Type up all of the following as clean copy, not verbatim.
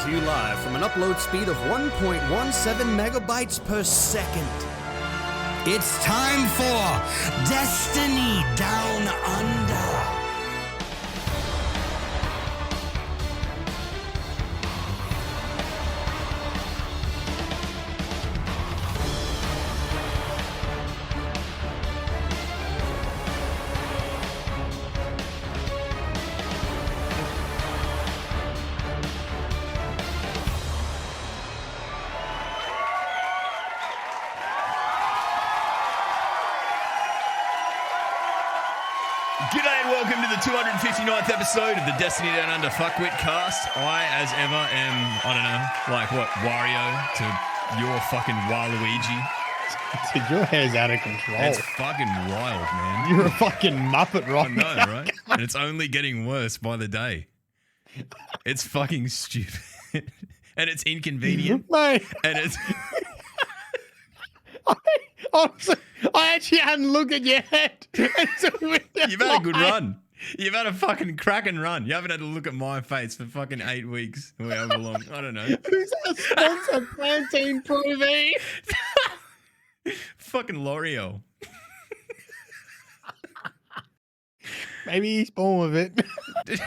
to you live from an upload speed of 1.17 megabytes per second. It's time for Destiny Down Under. G'day and welcome to the 259th episode of the Destiny Down Under Fuckwit cast. I, as ever, am, I don't know, like what, Wario to your fucking Waluigi. Dude, your hair's out of control. It's fucking wild, man. You're a fucking Muppet right now. I know, right? And it's only getting worse by the day. It's fucking stupid. And it's inconvenient. Mate. And it's... Honestly, I actually hadn't looked at your head. You've had a good run. You've had a fucking cracking run. You haven't had to look at my face for fucking 8 weeks or however long. I don't know. Who's our sponsor? Pantene Provy. Fucking L'Oreal. Maybe he's born with it.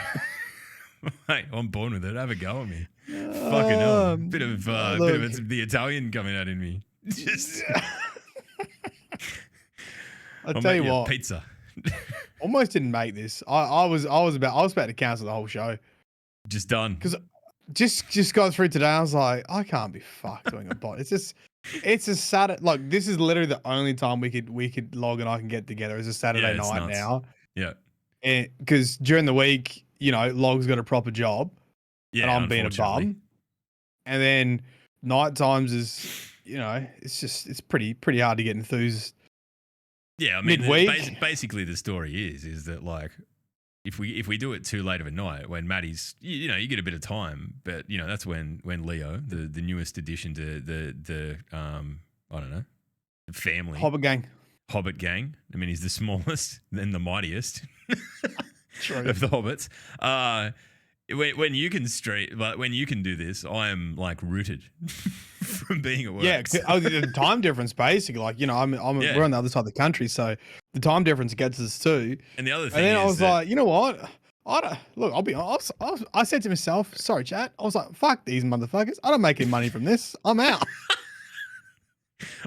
Mate, I'm born with it. Have a go at me. Fucking hell. Bit of it's the Italian coming out in me. Just... I'll tell you what. Pizza. Almost didn't make this. I was about to cancel the whole show. Just done. Because just got through today. I was like, I can't be fucked doing a bot. It's a Saturday. Like, this is literally the only time we could log and I can get together is a Saturday night nuts. now. Yeah. Because during the week, you know, Log's got a proper job. Yeah. And I'm being a bum. And then night times is, you know, it's pretty hard to get enthused. Yeah, I mean, midweek. Basically the story is that, like, if we do it too late of a night when Maddie's, you know, you get a bit of time, but you know that's when Leo, the newest addition to the I don't know, the family Hobbit gang. I mean, he's the smallest and the mightiest True. of the hobbits. When you can do this, I am like rooted from being at work. Yeah, the time difference basically. Like, you know, we're on the other side of the country, so the time difference gets us too. And the other thing, and then I was like, you know what? I'll be honest. I said to myself, sorry, chat. I was like, fuck these motherfuckers. I don't make any money from this. I'm out.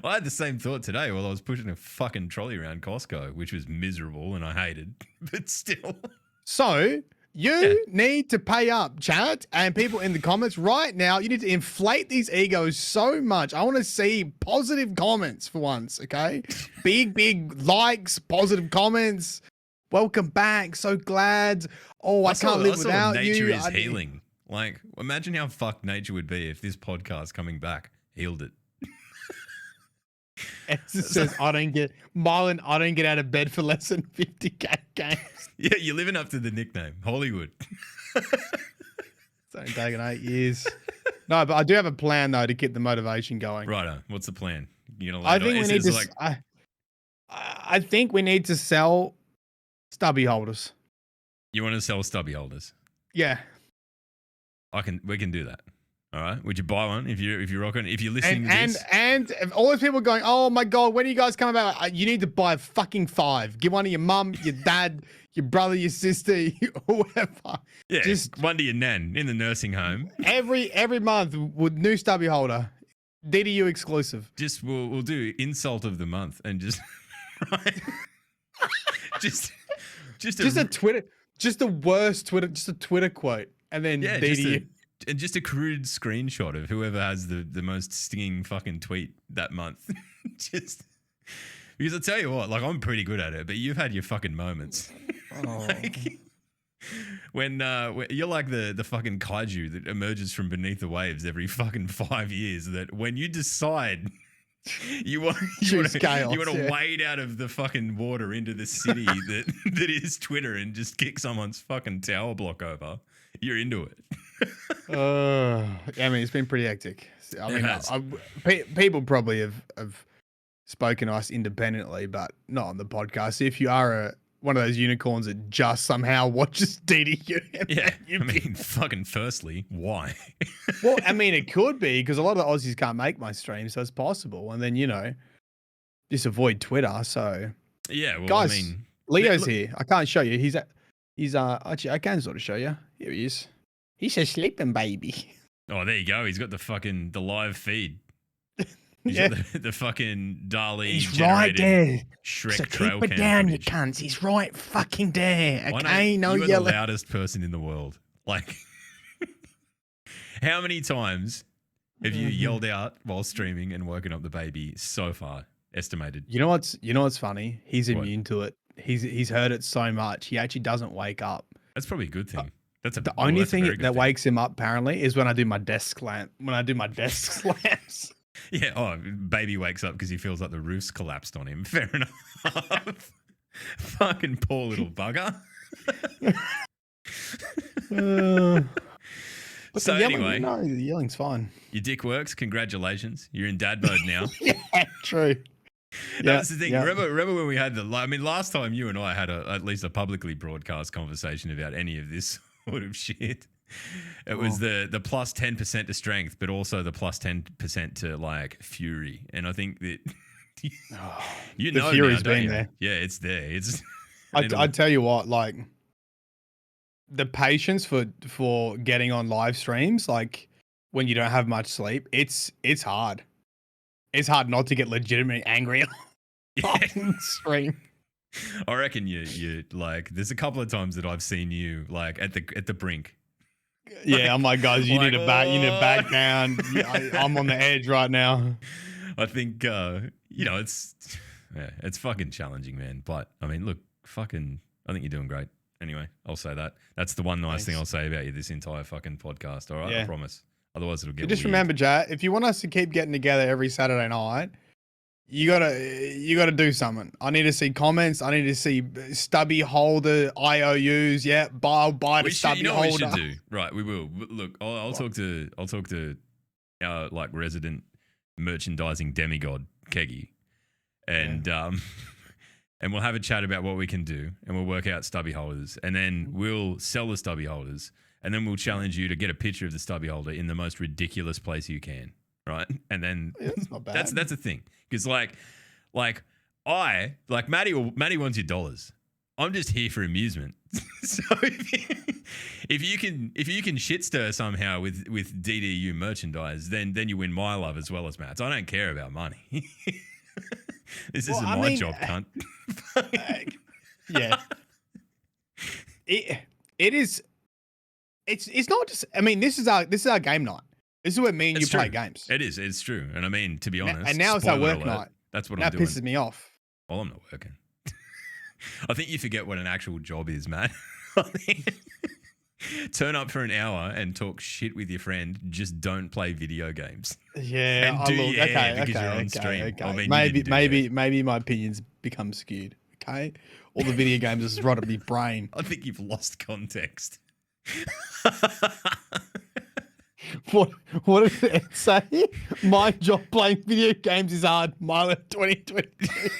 I had the same thought today while I was pushing a fucking trolley around Costco, which was miserable and I hated, but still. So you need to pay up, chat, and people in the comments right now. You need to inflate these egos so much. I want to see positive comments for once, okay? Big likes, positive comments. Welcome back. So glad. Oh, I can't live without nature you. Nature is healing. Like, imagine how fucked nature would be if this podcast coming back healed it. It says, Marlon, I don't get out of bed for less than 50k games. Yeah, you're living up to the nickname, Hollywood. It's only taken 8 years. No, but I do have a plan, though, to keep the motivation going. Righto. What's the plan? You're gonna I think we need to... I think we need to sell stubby holders. You want to sell stubby holders? Yeah. We can do that. All right. Would you buy one if you're rocking? If you're listening to this, and all those people going, oh my god, when are you guys coming back? You need to buy fucking 5. Give one to your mum, your dad, your brother, your sister, whoever. Yeah, just one to your nan in the nursing home. Every month with new stubby holder, DDU exclusive. Just we'll do insult of the month and just right? just a Twitter, just the worst Twitter, just a Twitter quote, and then DDU. And just a crude screenshot of whoever has the most stinging fucking tweet that month. Just because I tell you what, like, I'm pretty good at it, but you've had your fucking moments. Oh. Like, when you're like the fucking kaiju that emerges from beneath the waves every fucking 5 years. That when you decide you want to wade out of the fucking water into the city that is Twitter and just kick someone's fucking tower block over, you're into it. I mean, it's been pretty hectic. I mean, people probably have spoken to us independently, but not on the podcast. If you are one of those unicorns that just somehow watches DDU. Yeah, I mean, fucking firstly, why? Well, I mean, it could be because a lot of the Aussies can't make my stream, so it's possible. And then, just avoid Twitter. So, yeah, well, guys, I mean, Leo's here. I can't show you. Actually, I can sort of show you. Here he is. He's a sleeping baby. Oh, there you go. He's got the live feed. He's got the fucking DALL-E He's right there. Shrek So trail keep it cam down, you footage. cunts. He's right fucking there. Okay, no you are yelling. the loudest person in the world. Like, how many times have you yelled out while streaming and woken up the baby so far? Estimated. You know what's funny? He's What? immune to it. He's heard it so much. He actually doesn't wake up. That's probably a good thing. The only thing that wakes him up apparently is when I do my desk slam. When I do my desk slams. Yeah. Oh, baby wakes up because he feels like the roof's collapsed on him. Fair enough. Fucking poor little bugger. So anyway, no, the yelling's fine. your dick works. Congratulations. You're in dad mode now. Yeah, true. That's the thing. Yeah. Remember when we had last time you and I had at least a publicly broadcast conversation about any of this sort of shit. It was the plus 10% to strength, but also the plus 10% to like fury. And I think that the fury's been there. Yeah, it's there. It's. I tell you what, like the patience for getting on live streams, like when you don't have much sleep, it's hard. It's hard not to get legitimately angry on stream. I reckon you like. There's a couple of times that I've seen you like at the brink. Yeah, I'm like, guys, you need to back down. I'm on the edge right now. I think it's fucking challenging, man. But I mean, look, I think you're doing great. Anyway, I'll say that. That's the one nice thing I'll say about you this entire fucking podcast. All right, yeah. I promise. Otherwise, it'll get. Just weird. remember, Jat, if you want us to keep getting together every Saturday night, you gotta do something. I need to see comments. I need to see stubby holder IOUs. Yeah, buy the stubby holder. What we should do? Right, we will. Look, I'll talk to our like resident merchandising demigod Keggy, and and we'll have a chat about what we can do, and we'll work out stubby holders, and then we'll sell the stubby holders, and then we'll challenge you to get a picture of the stubby holder in the most ridiculous place you can. Right, and then that's not bad. That's a thing, because like Maddie wants your dollars. I'm just here for amusement. So if you can shit stir somehow with DDU merchandise, then you win my love as well as Matt's. I don't care about money. This isn't my job, cunt. Yeah, it is. It's not just. I mean, this is our game night. This is where me and you play games. It is. It's true. And I mean, to be honest. And now it's our work night. That's what I'm doing. That pisses me off. Well, I'm not working. I think you forget what an actual job is, Matt. Turn up for an hour and talk shit with your friend. Just don't play video games. Yeah. And because you're on stream. Okay. I mean, maybe my opinions become skewed. Okay. All the video games is right up my brain. I think you've lost context. What did it say? My job playing video games is hard. Milo 2022.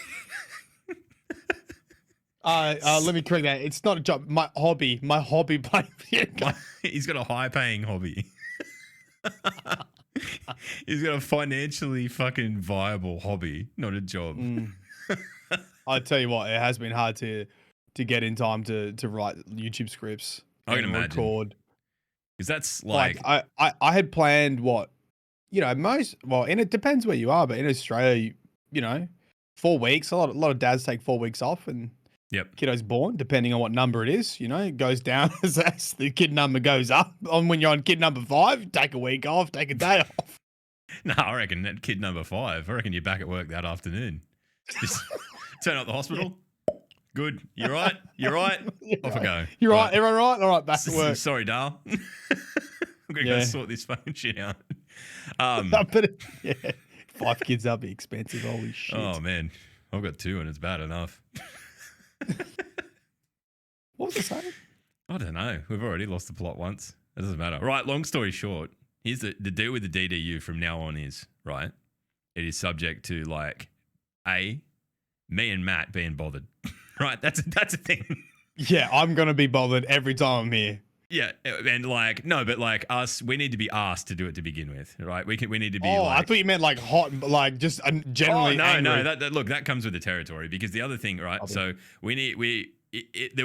Let me correct that. It's not a job. My hobby playing video games. He's got a high-paying hobby. He's got a financially fucking viable hobby, not a job. I tell you what, it has been hard to get in time to write YouTube scripts. I can imagine. Record. Because that's like I had planned and it depends where you are, but in Australia, 4 weeks. A lot of dads take 4 weeks off, and kiddo's born, depending on what number it is. It goes down as the kid number goes up. When you're on kid number 5, take a week off, take a day off. No, I reckon that kid number 5. I reckon you're back at work that afternoon. Just turn up the hospital. Yeah. Good. You're right. Off I go. You're right. Everyone right? All right, back to work. Sorry, Dal. I'm going to go sort this phone shit out. 5 kids, that'd be expensive. Holy shit. Oh, man. I've got 2 and it's bad enough. What was I saying? I don't know. We've already lost the plot once. It doesn't matter. Right, long story short, here's the deal with the DDU from now on is, right, it is subject to, like, me and Matt being bothered. right? That's a thing. Yeah, I'm gonna be bothered every time I'm here. Yeah, and like no, but like us, we need to be asked to do it to begin with, right? We need to be. Oh, like, I thought you meant like hot, like just generally. Oh no, angry. no, look, that comes with the territory because the other thing, right? So there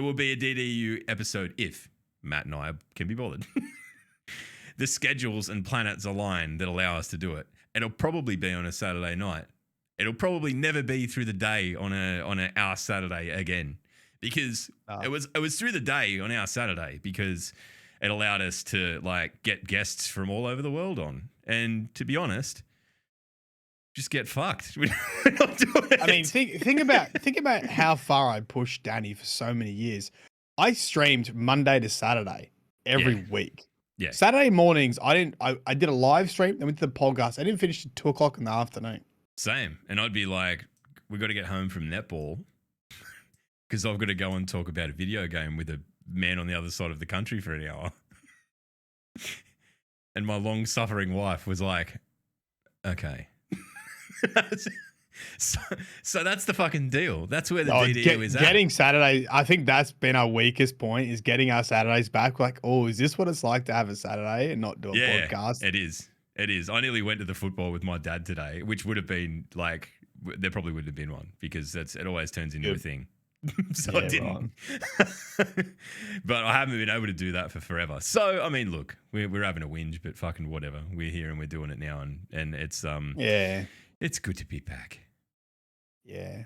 will be a DDU episode if Matt and I can be bothered. The schedules and planets align that allow us to do it. It'll probably be on a Saturday night. It'll probably never be through the day on our Saturday again. Because it was through the day on our Saturday because it allowed us to like get guests from all over the world on. And to be honest, just get fucked. We're not doing it. I mean, think about how far I pushed Danny for so many years. I streamed Monday to Saturday every week. Yeah. Saturday mornings, I did a live stream, then went to the podcast. I didn't finish at 2:00 in the afternoon. Same. And I'd be like, we got to get home from netball because I've got to go and talk about a video game with a man on the other side of the country for an hour. And my long-suffering wife was like, okay. So that's the fucking deal. That's where the DDU is at. Getting Saturday, I think that's been our weakest point, is getting our Saturdays back. Like, oh, is this what it's like to have a Saturday and not do a podcast? It is. It is. I nearly went to the football with my dad today, which would have been like, there probably wouldn't have been one because it always turns into a thing. So I didn't. But I haven't been able to do that for forever. So, I mean, look, we're having a whinge, but fucking whatever. We're here and we're doing it now. And it's, it's good to be back. Yeah.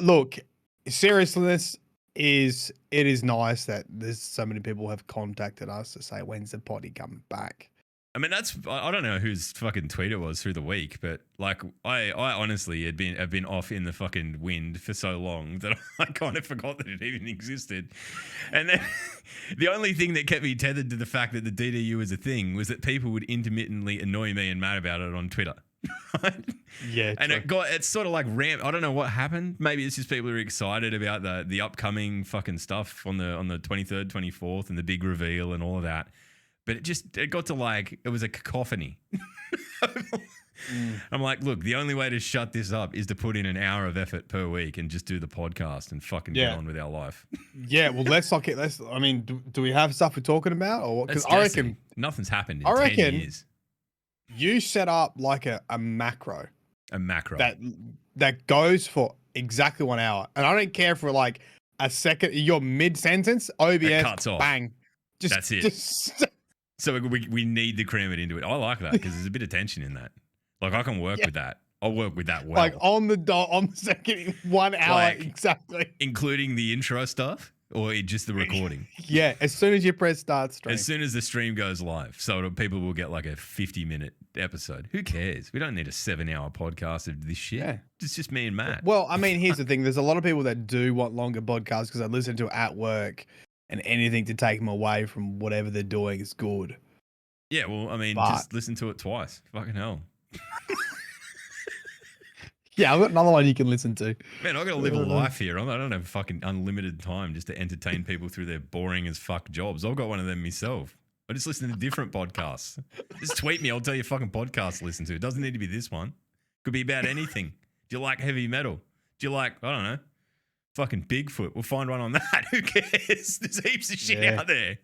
Look, seriousness it is nice that there's so many people have contacted us to say, when's the potty coming back? I mean, I don't know whose fucking tweet it was through the week, but like I honestly have been off in the fucking wind for so long that I kind of forgot that it even existed. And then the only thing that kept me tethered to the fact that the DDU is a thing was that people would intermittently annoy me and mad about it on Twitter. Yeah, and it's sort of like ramp. I don't know what happened. Maybe it's just people are excited about the upcoming fucking stuff on the 23rd, 24th, and the big reveal and all of that. But it got to like, it was a cacophony. I'm like, look, the only way to shut this up is to put in an hour of effort per week and just do the podcast and fucking get on with our life. Yeah, well, I mean, do we have stuff we're talking about or what? Because I reckon nothing's happened in 10 years. You set up like a macro. A macro. That goes for exactly 1 hour. And I don't care for like a second, your mid-sentence, OBS, it cuts off. Bang. That's it. So we need to cram it into it. I like that because there's a bit of tension in that. Like I can work with that. I'll work with that well. Like on the second 1 hour, like, exactly. Including the intro stuff or just the recording? Yeah, as soon as you press start stream. As soon as the stream goes live. So people will get like a 50-minute episode. Who cares? We don't need a 7-hour podcast of this shit. Yeah. It's just me and Matt. Well, I mean, here's the thing. There's a lot of people that do want longer podcasts because they listen to it at work. And anything to take them away from whatever they're doing is good. Yeah, well, I mean, just listen to it twice. Fucking hell. Yeah, I've got another one you can listen to. Man, I've got to live a life here. I don't have fucking unlimited time just to entertain people through their boring as fuck jobs. I've got one of them myself. I just listen to different podcasts. Just tweet me. I'll tell you fucking podcast to listen to. It doesn't need to be this one. Could be about anything. Do you like heavy metal? Do you like, I don't know, fucking Bigfoot? We'll find one on that. Who cares? There's heaps of shit out there.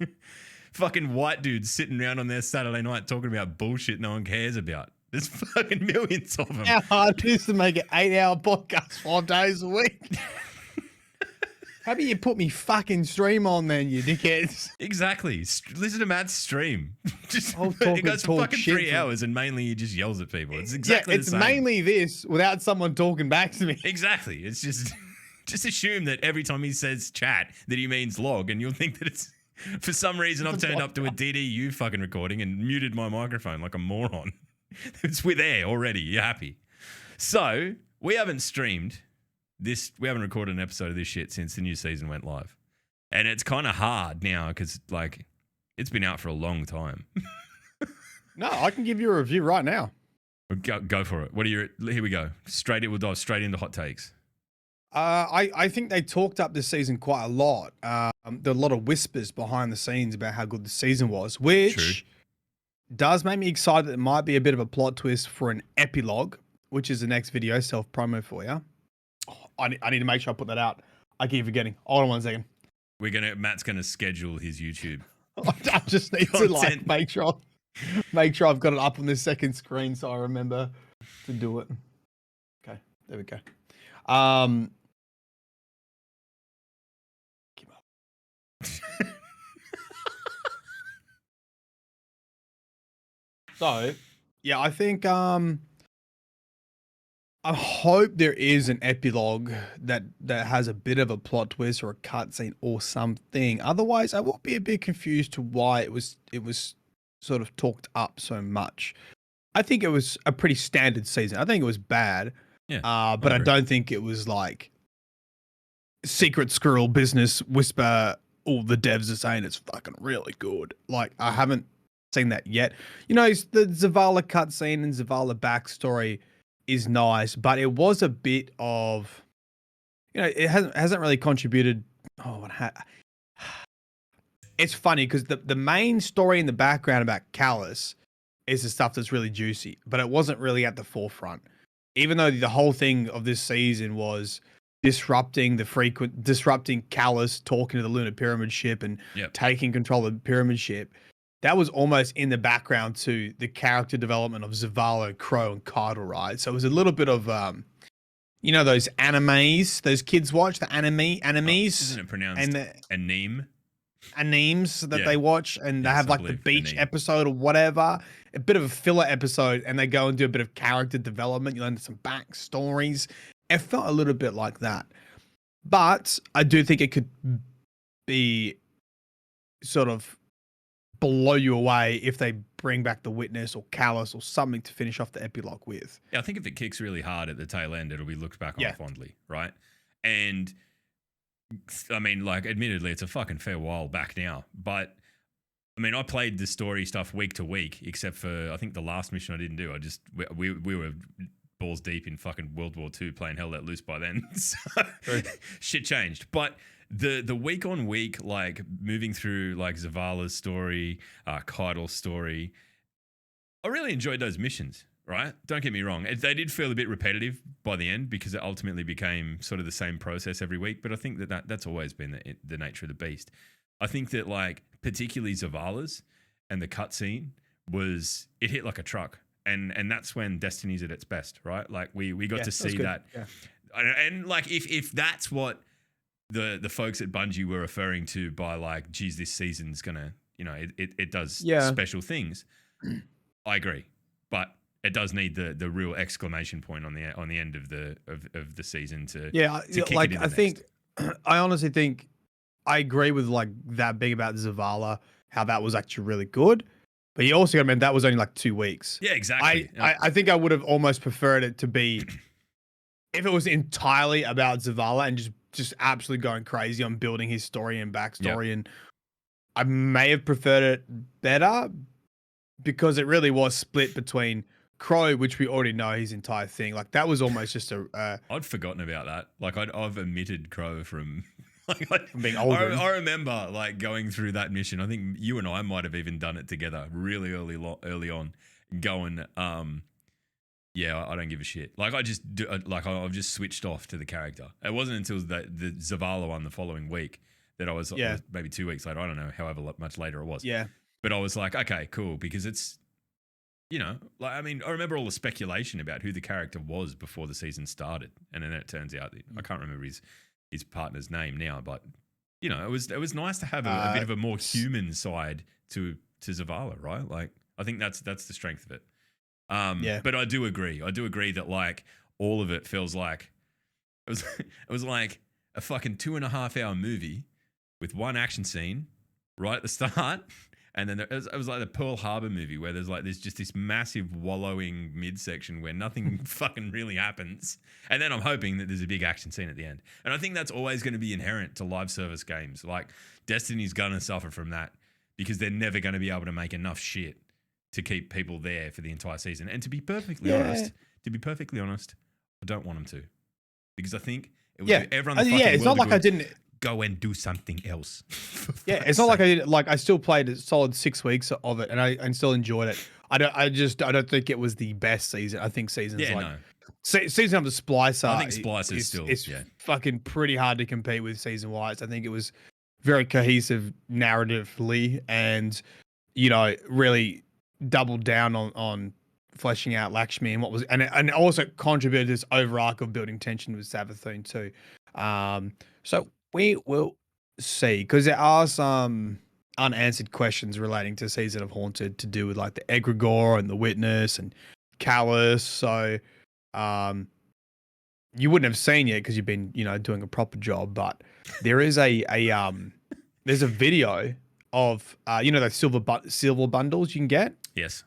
Fucking white dudes sitting around on their Saturday night talking about bullshit no one cares about. There's fucking millions of them. How hard it is to make an 8-hour podcast 5 days a week. How about you put me fucking stream on then, you dickheads? Exactly. Listen to Matt's stream. It goes for fucking 3 hours and mainly he just yells at people. It's exactly the same. It's mainly this without someone talking back to me. Exactly. It's just assume that every time he says chat that he means log and you'll think that it's, for some reason I've turned up to a DDU fucking recording and muted my microphone like a moron. We're there already. You're happy. So we haven't streamed this. We haven't recorded an episode of this shit since the new season went live. And it's kind of hard now because like it's been out for a long time. No, I can give you a review right now. Go for it. Here we go. We'll dive straight into hot takes. I think they talked up this season quite a lot. There are a lot of whispers behind the scenes about how good the season was, which does make me excited that it might be a bit of a plot twist for an epilogue, which is the next video self-promo for you. I need to make sure I put that out. I keep forgetting. Hold on 1 second. Matt's gonna schedule his YouTube. I just need to like make sure I've got it up on the second screen so I remember to do it. Okay, there we go. So, yeah, I think I hope there is an epilogue that has a bit of a plot twist or a cutscene or something. Otherwise, I will be a bit confused to why it was sort of talked up so much. I think it was a pretty standard season. I think it was bad. Yeah. But I don't think it was like secret squirrel business whisper. All the devs are saying it's fucking really good. Like, I haven't seen that yet. You know, the Zavala cutscene and Zavala backstory is nice, but it was a bit of, you know, it hasn't really contributed. It's funny because the main story in the background about Callus is the stuff that's really juicy, but it wasn't really at the forefront. Even though the whole thing of this season was disrupting Callus, talking to the Lunar Pyramid ship and taking control of the Pyramid ship, that was almost in the background to the character development of Zavala, Crow, and Keitel, right? So it was a little bit of, you know, those animes those kids watch, the animes. Isn't it pronounced animes that they watch, and they have like the beach episode or whatever, a bit of a filler episode, and they go and do a bit of character development. You learn some backstories. It felt a little bit like that. But I do think it could be sort of blow you away if they bring back the Witness or Callus or something to finish off the epilogue with. Yeah, I think if it kicks really hard at the tail end, it'll be looked back on fondly, right? And I mean, like, admittedly, it's a fucking fair while back now, but I mean, I played the story stuff week to week, except for I think the last mission I didn't do. We were balls deep in fucking World War II playing Hell Let Loose by then. So shit changed. But the week on week, like moving through like Zavala's story, Keitel's story, I really enjoyed those missions, right? Don't get me wrong. They did feel a bit repetitive by the end because it ultimately became sort of the same process every week. But I think that's always been the nature of the beast. I think that like particularly Zavala's and the cutscene it hit like a truck. And that's when Destiny's at its best, right? Like we got to see that. Yeah. And like if that's what the folks at Bungie were referring to by like, geez, this season's gonna, you know, it does special things. I agree, but it does need the real exclamation point on the end of the season to kick like it in I think I honestly think I agree with like that being about Zavala, how that was actually really good. But you also got to remember that was only like 2 weeks. Yeah, exactly. I think I would have almost preferred it to be if it was entirely about Zavala and just absolutely going crazy on building his story and backstory. And I may have preferred it better because it really was split between Crow, which we already know his entire thing. Like that was almost just I'd forgotten about that. Like I've omitted Crow from. From being older. I remember like going through that mission. I think you and I might have even done it together really early on, going, I don't give a shit. Like I've just switched off to the character. It wasn't until the Zavala one the following week that I was maybe 2 weeks later. I don't know, however much later it was. Yeah. But I was like, okay, cool, because it's, you know, like I mean, I remember all the speculation about who the character was before the season started, and then it turns out I can't remember his partner's name now, but you know, it was nice to have a bit of a more human side to Zavala, right? Like I think that's the strength of it. But I do agree that like all of it feels like it was like a fucking 2.5 hour movie with one action scene right at the start. And then it was like the Pearl Harbor movie where there's just this massive wallowing midsection where nothing fucking really happens. And then I'm hoping that there's a big action scene at the end. And I think that's always going to be inherent to live service games. Like Destiny's going to suffer from that because they're never going to be able to make enough shit to keep people there for the entire season. And to be perfectly honest, I don't want them to. Because I think it would do everyone the fucking it's not like I didn't go and do something else. It's not like I did. Like I still played a solid 6 weeks of it, and I still enjoyed it. I don't think it was the best season. I think seasons Season of the Splicer. I think Splicer is still fucking pretty hard to compete with season wise. I think it was very cohesive narratively, and really doubled down on fleshing out Lakshmi and what was and also contributed to this overarch of building tension with Savathun too. So we will see, because there are some unanswered questions relating to Season of Haunted to do with like the egregore and the witness and Callus. So you wouldn't have seen yet because you've been doing a proper job, but there is there's a video of those silver bundles you can get. Yes.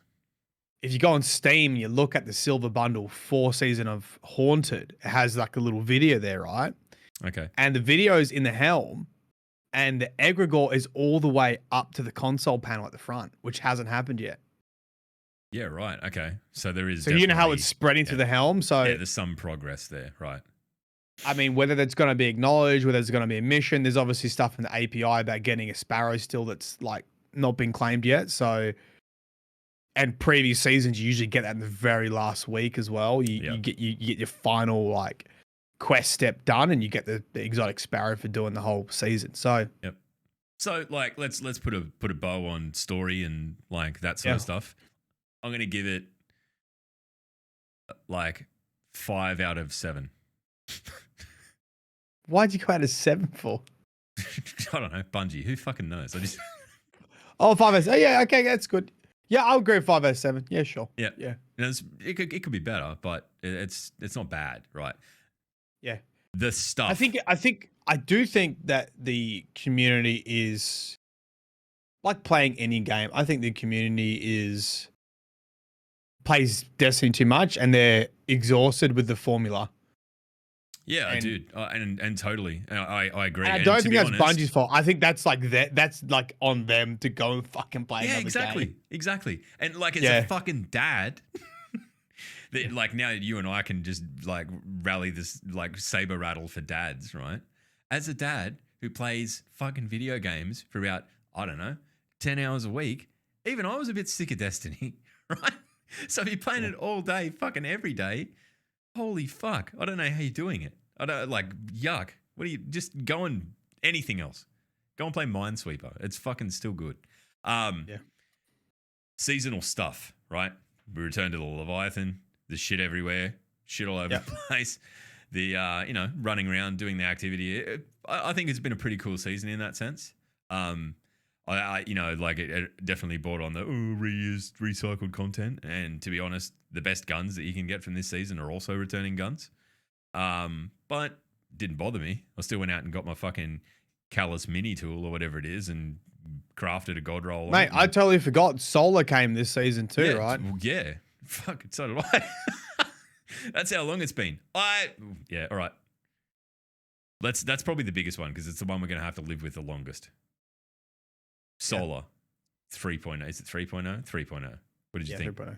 If you go on Steam, you look at the silver bundle for Season of Haunted, it has like a little video there, right? Okay. And the video's in the helm, and the egregore is all the way up to the console panel at the front, which hasn't happened yet. Yeah, right. Okay. So there is. So you know how it's spreading to the helm. So there's some progress there, right? I mean, whether that's going to be acknowledged, whether there's going to be a mission, there's obviously stuff in the API about getting a sparrow still that's like not been claimed yet. So, and previous seasons, you usually get that in the very last week as well. You get your final like quest step done, and you get the exotic sparrow for doing the whole season. So yep. So like let's put a bow on story and like that sort of stuff. I'm gonna give it like 5 out of 7. Why'd you go out of 7 for? I don't know. Bungie. Who fucking knows? I just. 5 out of 7. Yeah, okay, that's good. Yeah, I'll agree with 5 out of 7. Yeah, sure. Yeah. Yeah. It could be better, but it's not bad, right? Yeah. The stuff. I do think that the community is like playing any game. I think the community plays Destiny too much, and they're exhausted with the formula. Yeah, dude, and totally, I agree. And I don't think that's Bungie's fault. I think that's like that's like on them to go and fucking play. Yeah, another game. exactly. And like, as a fucking dad, like now you and I can just like rally this like saber rattle for dads, right? As a dad who plays fucking video games for about 10 hours a week, even I was a bit sick of Destiny, right? So if you're playing it all day, fucking every day, holy fuck! I don't know how you're doing it. I don't yuck. What do you just go and anything else? Go and play Minesweeper. It's fucking still good. Seasonal stuff, right? We return to the Leviathan. There's shit everywhere, shit all over the place. The running around doing the activity. I think it's been a pretty cool season in that sense. It definitely brought on the reused, recycled content. And to be honest, the best guns that you can get from this season are also returning guns. But didn't bother me. I still went out and got my fucking Callus mini tool or whatever it is and crafted a god roll. Mate, I totally forgot Solar came this season too, right? Yeah. Fuck, so did I. That's how long it's been. All right. That's probably the biggest one because it's the one we're going to have to live with the longest. Solar, 3.0. Is it 3.0? 3.0. What did you think? 3.0.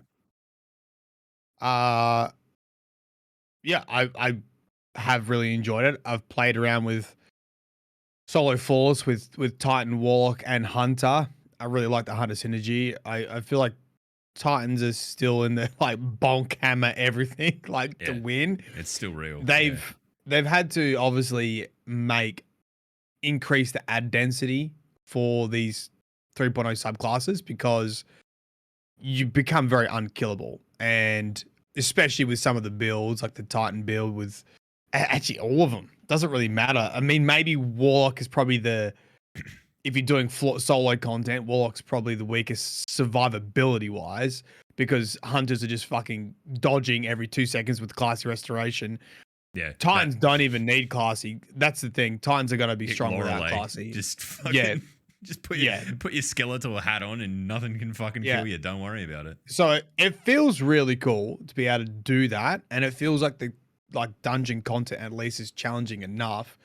I have really enjoyed it. I've played around with solo fours with Titan, Warlock, and Hunter. I really like the Hunter synergy. I feel like Titans are still in the like bonk hammer everything to win. It's still real. They've had to obviously increase the ad density for these 3.0 subclasses because you become very unkillable, and especially with some of the builds like the Titan build with actually all of them doesn't really matter. I mean, maybe Warlock is probably if you're doing solo content, Warlock's probably the weakest survivability wise because Hunters are just fucking dodging every 2 seconds with classy restoration. Yeah, Titans don't even need classy. That's the thing. Titans are going to be strong without classy. Just fucking, just put your skeletal hat on and nothing can fucking kill you. Don't worry about it. So it feels really cool to be able to do that, and it feels like the dungeon content at least is challenging enough.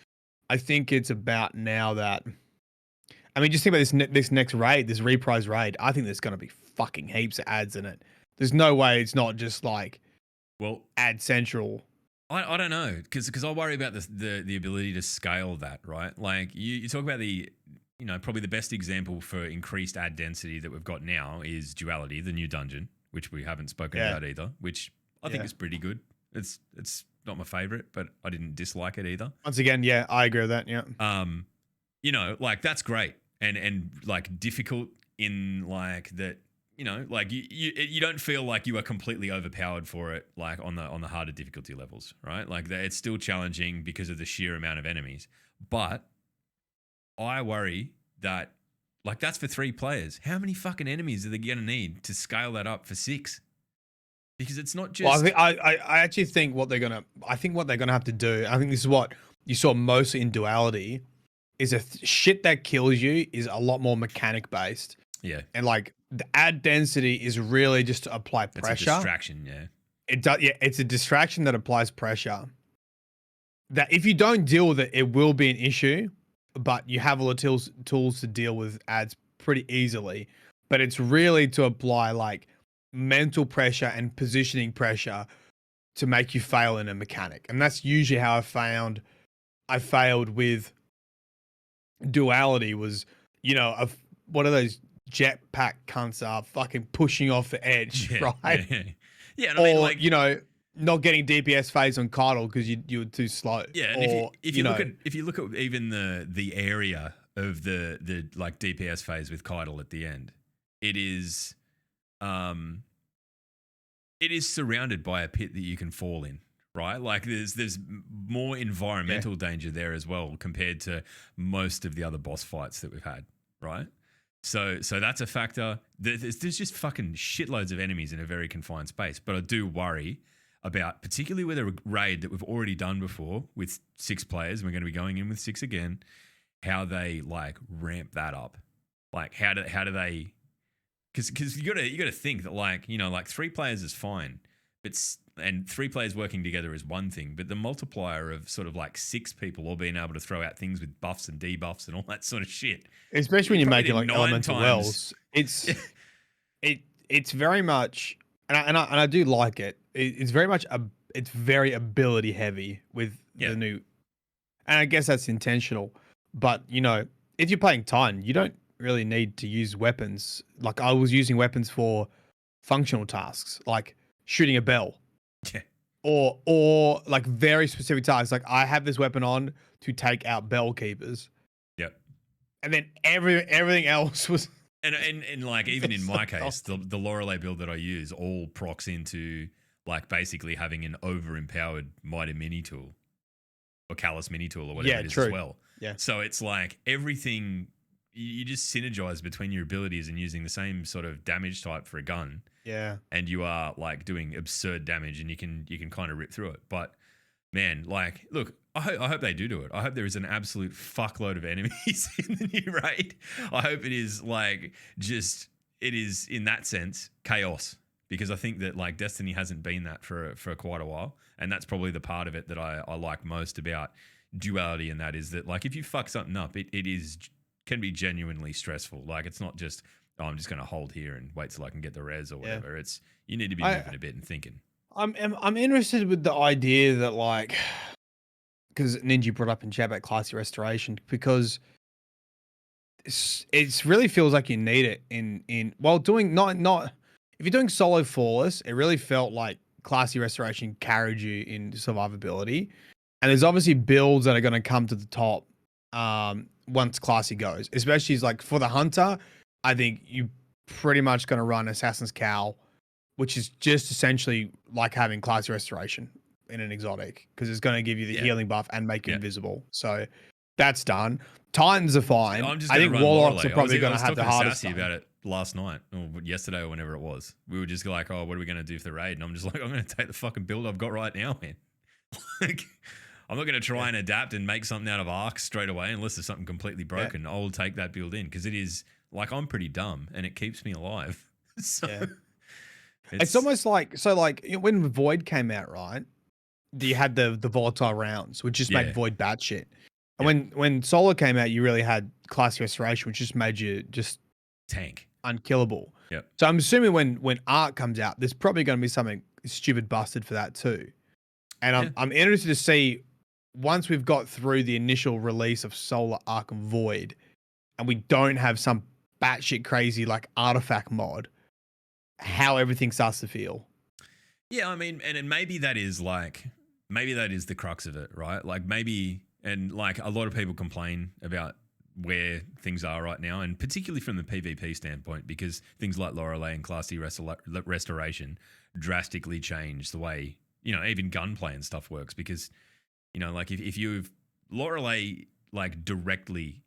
I think it's about now that, I mean, just think about this next raid, this reprise raid. I think there's going to be fucking heaps of ads in it. There's no way it's not just ad central. I don't know because I worry about the ability to scale that, right? Like you talk about the, probably the best example for increased ad density that we've got now is Duality, the new dungeon, which we haven't spoken about either, which I think is pretty good. It's not my favorite, but I didn't dislike it either. Once again, yeah, I agree with that. Yeah. You know, like that's great and like difficult in like that. You know, like you don't feel like you are completely overpowered for it, like on the harder difficulty levels, right? Like it's still challenging because of the sheer amount of enemies. But I worry that like that's for 3 players. How many fucking enemies are they gonna need to scale that up for 6? Because it's not just. Well, I actually think what they're gonna have to do. I think this is what you saw mostly in Duality, is shit that kills you is a lot more mechanic based. Yeah. And like the add density is really just to apply pressure. It's a distraction, yeah. It does, yeah. It's a distraction that applies pressure. That if you don't deal with it, it will be an issue. But you have all the tools to deal with ads pretty easily. But it's really to apply like mental pressure and positioning pressure to make you fail in a mechanic. And that's usually how I failed with Duality was, you know, one of those jetpack cunts are fucking pushing off the edge, right? Yeah, and I mean, like, you know, not getting DPS phase on Keitel because you were too slow. Yeah, and if you look at even the area of the like DPS phase with Keitel at the end, it is surrounded by a pit that you can fall in, right? Like there's more environmental danger there as well compared to most of the other boss fights that we've had, right? So that's a factor. There's just fucking shitloads of enemies in a very confined space. But I do worry about, particularly with a raid that we've already done before with 6 players, and we're going to be going in with 6 again, how they like ramp that up. Like how do they? Because you gotta think that like, you know, like 3 players is fine, and 3 players working together is one thing, but the multiplier of sort of like 6 people all being able to throw out things with buffs and debuffs and all that sort of shit. Especially when you're making like elemental wells, it's very much, and I do like it. It's very much it's very ability heavy with the new, and I guess that's intentional. But you know, if you're playing Titan, you don't really need to use weapons. Like I was using weapons for functional tasks, like shooting a bell. Yeah. Or like very specific tasks. Like I have this weapon on to take out bell keepers. Yep. And then everything else was. And like even in my case, the Lorelei build that I use all procs into like basically having an over-empowered Mitre mini tool or Callus mini tool or whatever it is as well. Yeah. So it's like everything, you just synergize between your abilities and using the same sort of damage type for a gun. Yeah. And you are like doing absurd damage and you can kind of rip through it. But man, like, look, I hope they do it. I hope there is an absolute fuckload of enemies in the new raid. I hope it is like it is in that sense chaos, because I think that like Destiny hasn't been that for quite a while. And that's probably the part of it that I like most about Duality, and that is that like if you fuck something up, it can be genuinely stressful. Like it's not just, oh, I'm just going to hold here and wait till I can get the res or whatever. Yeah. It's you need to be moving a bit and thinking. I'm interested with the idea that like, because Ninja brought up in chat about classy restoration, because it really feels like you need it in while doing not if you're doing solo flawless, it really felt like classy restoration carried you in survivability. And there's obviously builds that are going to come to the top once classy goes, especially like for the hunter. I think you pretty much going to run Assassin's Cowl, which is just essentially like having classy restoration in an exotic, because it's going to give you the healing buff and make you invisible. So that's done. Titans are fine. I think Warlocks are probably going to have the hardest time. About it last night or yesterday or whenever it was. We were just like, oh, what are we going to do for the raid? And I'm just like, I'm going to take the fucking build I've got right now, man. Like, I'm not going to try and adapt and make something out of Arc straight away unless there's something completely broken. Yeah. I'll take that build in, because it is like, I'm pretty dumb and it keeps me alive. So it's almost like, so like when Void came out, right? You had the volatile rounds, which just made Void batshit. And when Solar came out, you really had classy restoration, which just made you just tank unkillable. Yep. So I'm assuming when Arc comes out, there's probably going to be something stupid busted for that too. And I'm interested to see, once we've got through the initial release of Solar, Arc, and Void, and we don't have some batshit crazy like artifact mod, how everything starts to feel. Yeah, I mean, and maybe that is the crux of it, right? Like maybe, and like a lot of people complain about where things are right now, and particularly from the PvP standpoint, because things like Lorelei and Class D Restoration drastically change the way, even gunplay and stuff works. Because, like if you've Lorelei like directly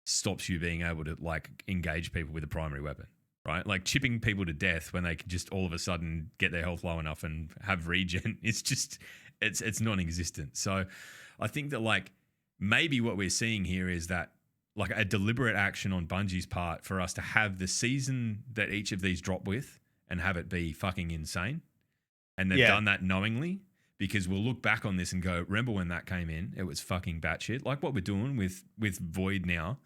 stops you being able to like engage people with a primary weapon, right? Like chipping people to death when they can just all of a sudden get their health low enough and have regen. It's non-existent. So I think that like maybe what we're seeing here is that like a deliberate action on Bungie's part for us to have the season that each of these drop with and have it be fucking insane. And they've done that knowingly, because we'll look back on this and go, remember when that came in? It was fucking batshit. Like what we're doing with Void now.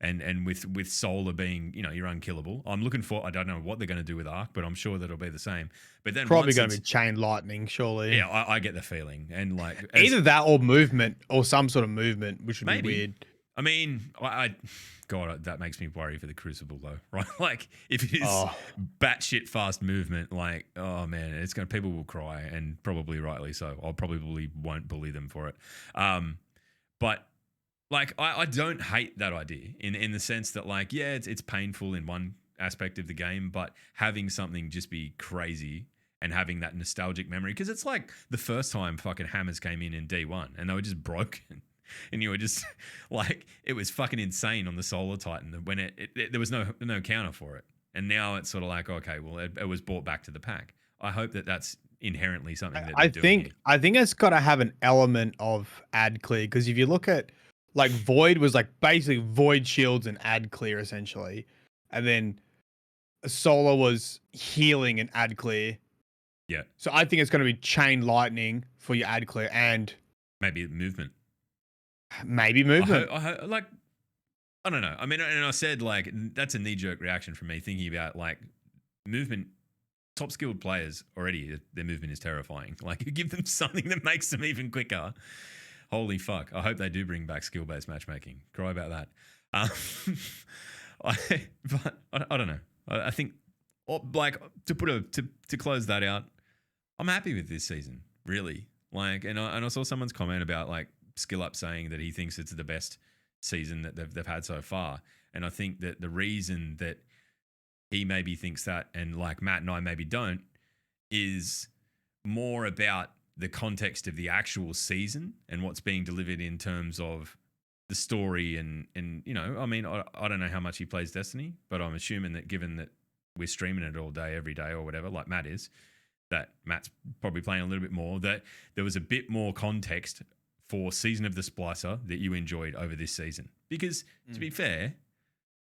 And with Solar being, you're unkillable. I don't know what they're going to do with Arc, but I'm sure that'll be the same. But then probably going to be chain lightning, surely. Yeah, I get the feeling. And like either that or movement or some sort of movement, which would be weird. I mean, God, that makes me worry for the Crucible though, right? Like if it is batshit fast movement, like, oh man, people will cry, and probably rightly so. I'll probably won't bully them for it. But like, I don't hate that idea in the sense that like, yeah, it's painful in one aspect of the game, but having something just be crazy and having that nostalgic memory, because it's like the first time fucking hammers came in D1 and they were just broken. And you were just like, it was fucking insane on the Solar Titan when there was no counter for it. And now it's sort of like, okay, well, it was brought back to the pack. I hope that that's inherently something that I think it's got to have an element of ad clear, because if you look at like Void was like basically Void shields and ad clear essentially, and then Solar was healing and ad clear. Yeah. So I think it's going to be chain lightning for your ad clear and maybe movement. Maybe movement. I don't know. I mean, and I said like that's a knee-jerk reaction from me thinking about like movement. Top skilled players already, their movement is terrifying. Like you give them something that makes them even quicker. Holy fuck! I hope they do bring back skill-based matchmaking. Cry about that. But I don't know. I think like to close that out, I'm happy with this season. Really, like, and I saw someone's comment about like Skill Up saying that he thinks it's the best season that they've had so far. And I think that the reason that he maybe thinks that, and like Matt and I maybe don't, is more about the context of the actual season and what's being delivered in terms of the story and I mean, I don't know how much he plays Destiny, but I'm assuming that given that we're streaming it all day, every day or whatever, like Matt is, that Matt's probably playing a little bit more, that there was a bit more context for Season of the Splicer that you enjoyed over this season. Because, to be fair,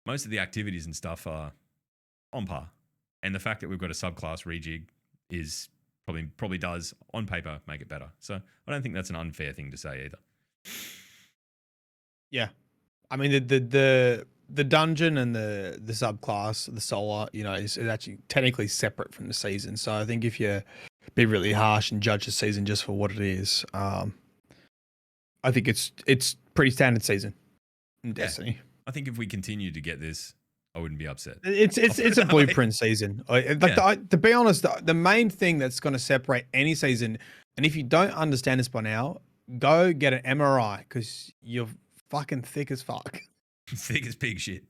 most of the activities and stuff are on par. And the fact that we've got a subclass rejig is probably does, on paper, make it better. So I don't think that's an unfair thing to say either. Yeah. I mean, the dungeon and the subclass, the Solar, is actually technically separate from the season. So I think if you be really harsh and judge the season just for what it is, I think it's pretty standard season in Destiny. I think if we continue to get this, I wouldn't be upset. It's a blueprint season. To be honest, the main thing that's going to separate any season, and if you don't understand this by now, go get an MRI because you're fucking thick as fuck. Thick as pig shit.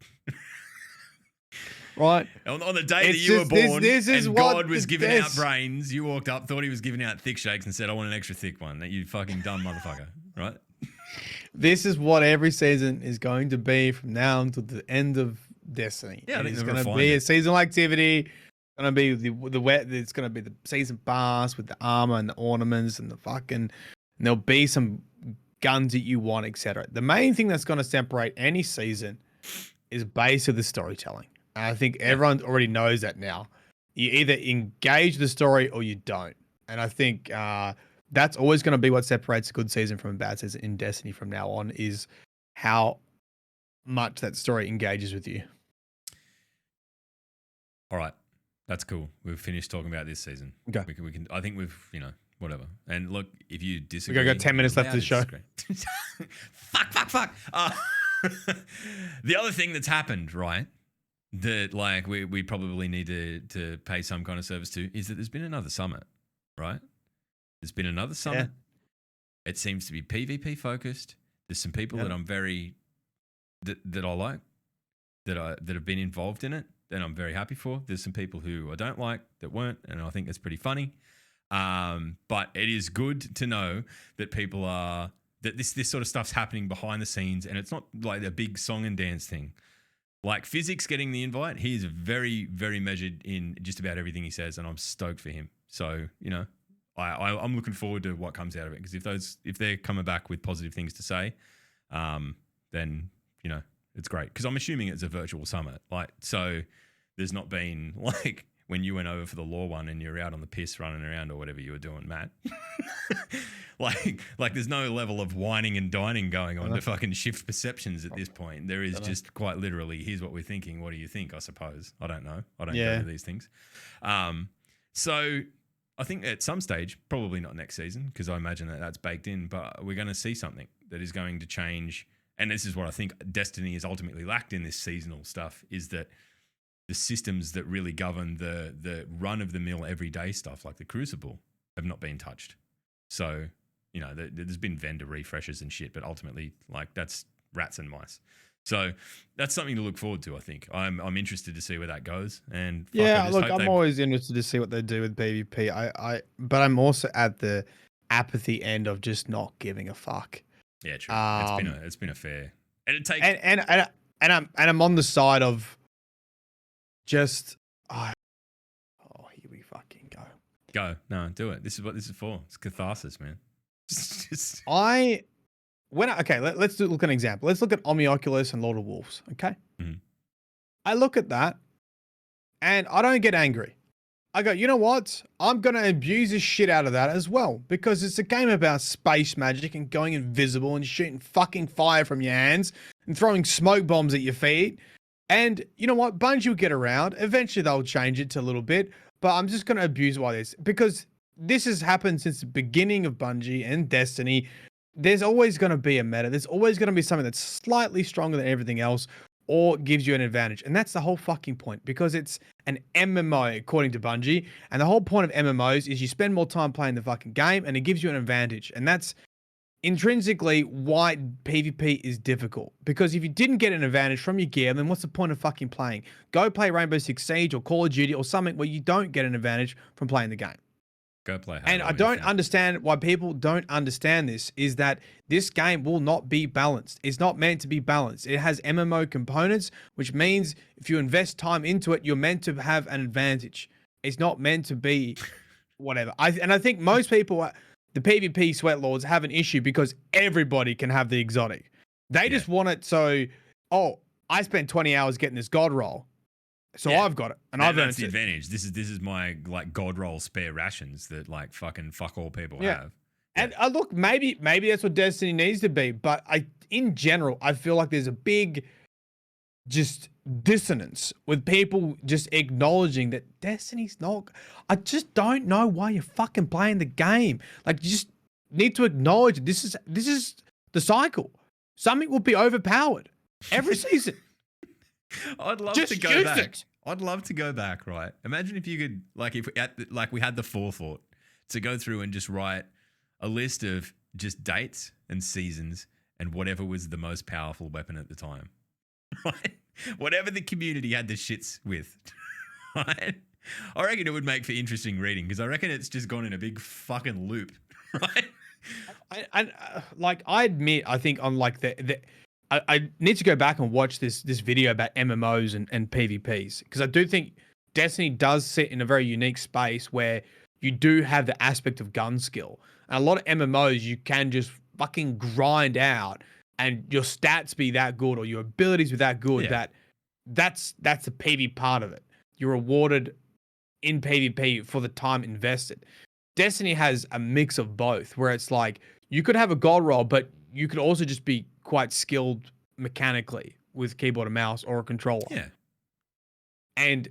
Right. On the day that you were born and God was giving out brains, you walked up, thought he was giving out thick shakes and said, I want an extra thick one. That you fucking dumb motherfucker, right? This is what every season is going to be from now until the end of Destiny. Yeah, it's going to be a seasonal activity. It's going to be the wet. It's going to be the season pass with the armor and the ornaments and the fucking. And there'll be some guns that you want, etc. The main thing that's going to separate any season is basically the storytelling. And I think everyone already knows that now. You either engage the story or you don't. And I think that's always going to be what separates a good season from a bad season in Destiny from now on, is how much that story engages with you. All right. That's cool. We've finished talking about this season. Okay. We can I think we've, whatever. And look, if you disagree. We've got 10 minutes left of the show. Fuck. The other thing that's happened, right, that like we probably need to pay some kind of service to, is that there's been another summit. right? There's been another summit. It seems to be PvP focused. There's some people that I'm that I like, that have been involved in it, that I'm very happy for. There's some people who I don't like that weren't, and I think it's pretty funny. But it is good to know that people are that this sort of stuff's happening behind the scenes, and it's not like a big song and dance thing. Like Physics getting the invite, he is very, very measured in just about everything he says, and I'm stoked for him. So, you know, I'm looking forward to what comes out of it, because if they're coming back with positive things to say, then, you know, it's great. Because I'm assuming it's a virtual summit. Like, so there's not been like when you went over for the law one and you're out on the piss running around or whatever you were doing, Matt. like there's no level of whining and dining going on to fucking shift perceptions at this point. There is just quite literally, here's what we're thinking. What do you think? I suppose. I don't know. I don't go to these things. So I think at some stage, probably not next season, because I imagine that that's baked in, but we're going to see something that is going to change. And this is what I think Destiny is ultimately lacked in this seasonal stuff, is that the systems that really govern the run-of-the-mill everyday stuff, like the Crucible, have not been touched. So, you know, there's been vendor refreshes and shit, but ultimately, like, that's rats and mice. So that's something to look forward to, I think. I'm interested to see where that goes. And look, I'm always interested to see what they do with PvP. But I'm also at the apathy end of just not giving a fuck. Yeah, true. It's been a fair, and it takes and I'm on the side of just here we fucking go. No, do it. This is what this is for. It's catharsis, man. Let's look at an example. Let's look at Omnioculus and Lord of Wolves. Okay, I look at that, and I don't get angry. I go, you know what? I'm going to abuse the shit out of that as well, because it's a game about space magic and going invisible and shooting fucking fire from your hands and throwing smoke bombs at your feet. And you know what? Bungie will get around. Eventually they'll change it to a little bit, but I'm just going to abuse why this, because this has happened since the beginning of Bungie and Destiny. There's always going to be a meta. There's always going to be something that's slightly stronger than everything else, or gives you an advantage. And that's the whole fucking point, because it's an MMO according to Bungie. And the whole point of MMOs is you spend more time playing the fucking game and it gives you an advantage. And that's intrinsically why PvP is difficult. Because if you didn't get an advantage from your gear, then what's the point of fucking playing? Go play Rainbow Six Siege or Call of Duty or something where you don't get an advantage from playing the game. Go play Halo. And I don't understand why people don't understand this, is that this game will not be balanced. It's not meant to be balanced. It has MMO components, which means if you invest time into it, you're meant to have an advantage. It's not meant to be whatever. I think most people, the PvP sweatlords, have an issue because everybody can have the exotic. They just want it so, I spent 20 hours getting this god roll. So I've got it, and that's the advantage. This is my like god roll spare rations that like fucking fuck all people have. And look, maybe that's what Destiny needs to be, but in general, I feel like there's a big just dissonance with people just acknowledging that Destiny's not. I just don't know why you're fucking playing the game. Like, you just need to acknowledge this is the cycle. Something will be overpowered every season. I'd love to go back. I'd love to go back, right? Imagine if you could, like, we had the forethought to go through and just write a list of just dates and seasons and whatever was the most powerful weapon at the time, right? Whatever the community had the shits with, right? I reckon it would make for interesting reading, because I reckon it's just gone in a big fucking loop, right? I admit, I think on like I need to go back and watch this video about MMOs and PvPs, because I do think Destiny does sit in a very unique space where you do have the aspect of gun skill. And a lot of MMOs, you can just fucking grind out and your stats be that good or your abilities be that good that's the PvP part of it. You're rewarded in PvP for the time invested. Destiny has a mix of both, where it's like you could have a god roll, but you could also just be quite skilled mechanically with keyboard and mouse or a controller. Yeah. And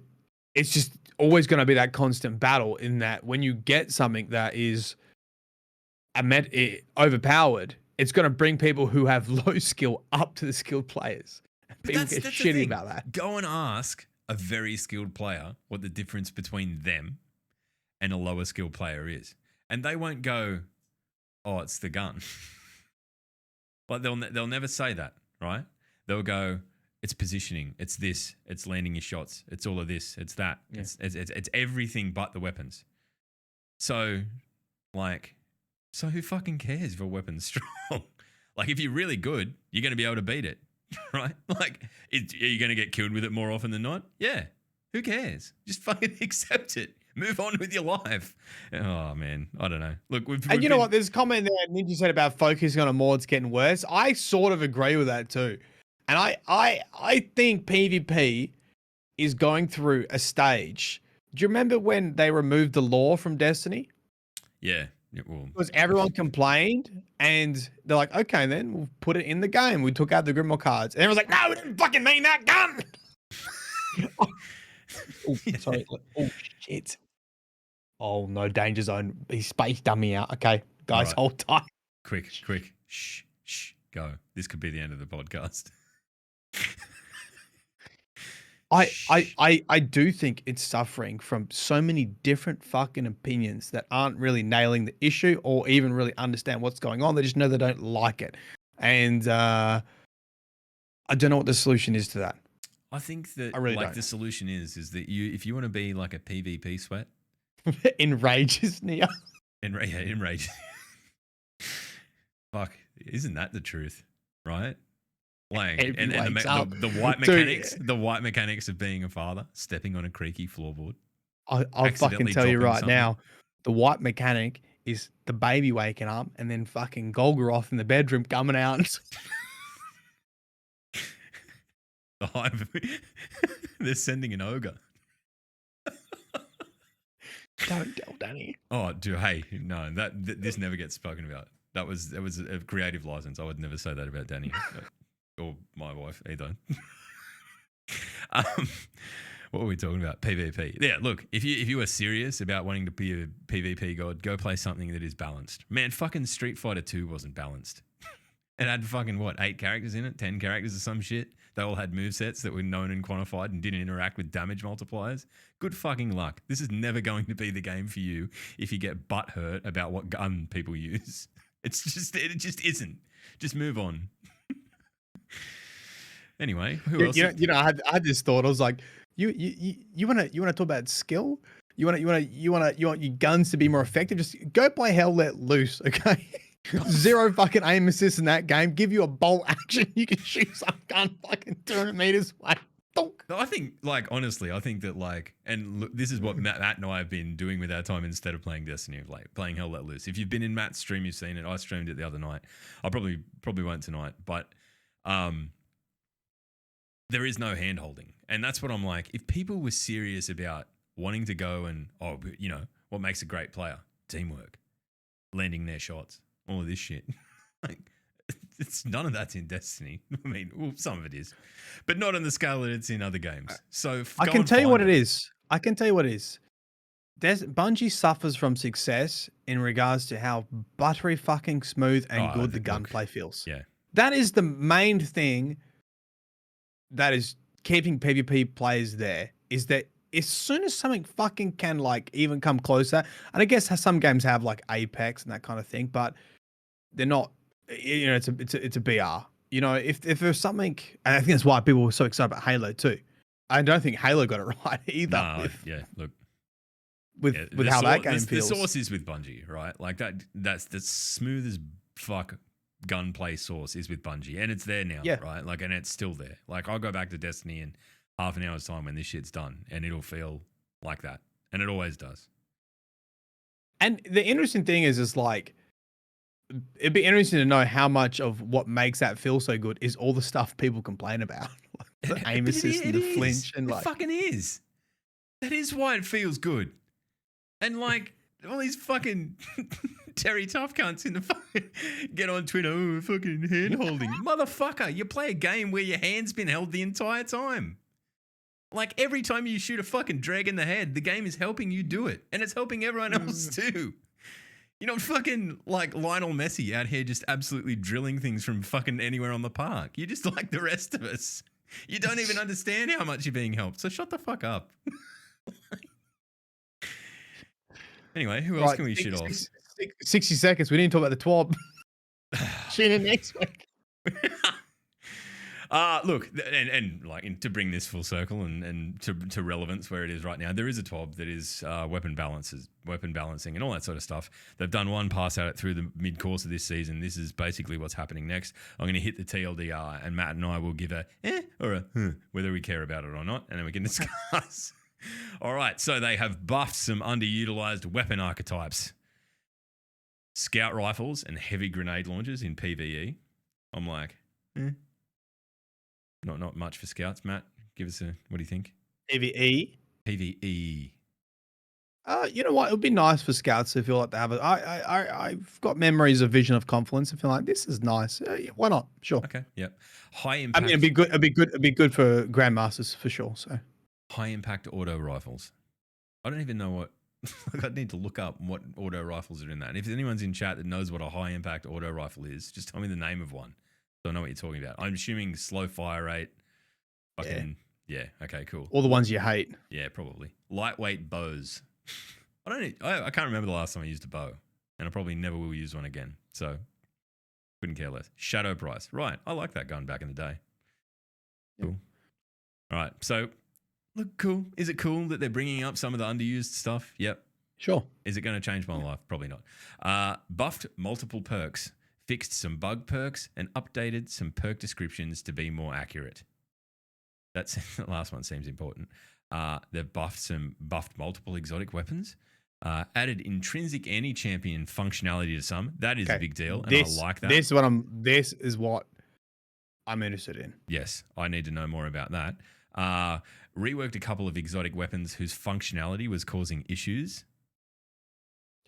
it's just always going to be that constant battle, in that when you get something that is overpowered, it's going to bring people who have low skill up to the skilled players. People get shitty about that. Go and ask a very skilled player what the difference between them and a lower skill player is. And they won't go, oh, it's the gun. But they'll never say that, right? They'll go, it's positioning, it's this, it's landing your shots, it's all of this, it's that, it's everything but the weapons. So, like, so who fucking cares if a weapon's strong? Like, if you're really good, you're going to be able to beat it, right? Like, are you going to get killed with it more often than not? Yeah. Who cares? Just fucking accept it. Move on with your life. Oh, man. I don't know. Look, and you know what? There's a comment there Ninja said about focusing on a mod's getting worse. I sort of agree with that too. And I think PvP is going through a stage. Do you remember when they removed the law from Destiny? Yeah. Well, because everyone complained and they're like, okay, then we'll put it in the game. We took out the Grimoire cards. And everyone's like, no, we didn't fucking mean that gun. Oh, sorry. Oh, shit. Oh, no, danger zone. He space dummy out. Okay, guys, right. Hold tight. Quick. Shh, go. This could be the end of the podcast. I do think it's suffering from so many different fucking opinions that aren't really nailing the issue or even really understand what's going on. They just know they don't like it. And I don't know what the solution is to that. I think that really the solution is that if you want to be like a PvP sweat. Enrages Neo. Enrage. Fuck, isn't that the truth? Right? Like, and the white mechanics, the white mechanics of being a father, stepping on a creaky floorboard. I'll fucking tell you right now, the white mechanic is the baby waking up and then fucking Golgoroth in the bedroom coming out. They're sending an ogre. Don't tell Danny. Oh, dude, hey, no, this never gets spoken about. That was a creative license. I would never say that about Danny. Or my wife either. What were we talking about? PvP. Yeah, look, if you are serious about wanting to be a PvP god, go play something that is balanced. Man, fucking Street Fighter 2 wasn't balanced. It had fucking, 8 characters in it? 10 characters or some shit? They all had movesets that were known and quantified and didn't interact with damage multipliers. Good fucking luck. This is never going to be the game for you if you get butthurt about what gun people use. It just isn't. Just move on. Anyway, who else? I had this thought. I was like, you want to talk about skill? You want your guns to be more effective? Just go play Hell Let Loose, okay? 0 fucking aim assist in that game. Give you a bolt action. You can shoot some gun fucking 200 meters away. I think, honestly, I think that, and look, this is what Matt and I have been doing with our time instead of playing Destiny, playing Hell Let Loose. If you've been in Matt's stream, you've seen it. I streamed it the other night. I probably won't tonight, but there is no hand holding. And that's what I'm like. If people were serious about wanting to go and, what makes a great player? Teamwork, landing their shots, all of this shit. It's none of that's in Destiny. I mean, well, some of it is, but not on the scale that it's in other games. So I can tell you what it is. Bungie suffers from success in regards to how buttery fucking smooth and good the gunplay feels. Yeah. That is the main thing that is keeping PvP players there, is that as soon as something fucking can even come closer, and I guess some games have Apex and that kind of thing, but they're not, it's a BR. If there's something, and I think that's why people were so excited about Halo too. I don't think Halo got it right either. No, with how that game feels. The source is with Bungie, right? That's the smooth as fuck gunplay source is with Bungie, and it's there now, right? And it's still there. I'll go back to Destiny in half an hour's time when this shit's done, and it'll feel like that, and it always does. And the interesting thing is it'd be interesting to know how much of what makes that feel so good is all the stuff people complain about, the aim assist and the flinch, and it fucking is. That is why it feels good, and all these fucking Terry Tough cunts in the fucking get on Twitter, fucking hand holding. Motherfucker, you play a game where your hand's been held the entire time. Every time you shoot a fucking drag in the head, the game is helping you do it. And it's helping everyone else too. You're not fucking Lionel Messi out here just absolutely drilling things from fucking anywhere on the park. You're just like the rest of us. You don't even understand how much you're being helped. So shut the fuck up. Anyway, who else can we shit off? 60 seconds. We didn't talk about the TWAB. Tune in next week. Look, and like to bring this full circle and to relevance where it is right now, there is a TWAB that is weapon balancing, and all that sort of stuff. They've done one pass at it through the mid course of this season. This is basically what's happening next. I'm going to hit the TLDR, and Matt and I will give a or a whether we care about it or not, and then we can discuss. All right, so they have buffed some underutilized weapon archetypes: scout rifles and heavy grenade launchers in PvE. I'm like, Not much for scouts, Matt. Give us what do you think? PvE. PvE. You know what? It would be nice for scouts to feel like they have it. I've got memories of Vision of Confluence and feel like this is nice. Yeah, why not? Sure. Okay. Yep. High impact. I mean, it'd be good for grandmasters for sure. So high impact auto rifles. I don't even know what. I need to look up what auto rifles are in that. And if anyone's in chat that knows what a high impact auto rifle is, just tell me the name of one. So I know what you're talking about. I'm assuming slow fire rate. Fucking yeah. Okay. Cool. All the ones you hate. Yeah, probably lightweight bows. I can't remember the last time I used a bow, and I probably never will use one again. So couldn't care less. Shadow price. Right. I like that gun back in the day. Cool. All right. So look cool. Is it cool that they're bringing up some of the underused stuff? Yep. Sure. Is it going to change my life? Probably not. Buffed multiple perks. Fixed some bug perks and updated some perk descriptions to be more accurate. That's the last one seems important. They've buffed multiple exotic weapons, added intrinsic anti-champion functionality to some. That is a big deal, and I like that. This is what I'm interested in. Yes, I need to know more about that. Reworked a couple of exotic weapons whose functionality was causing issues.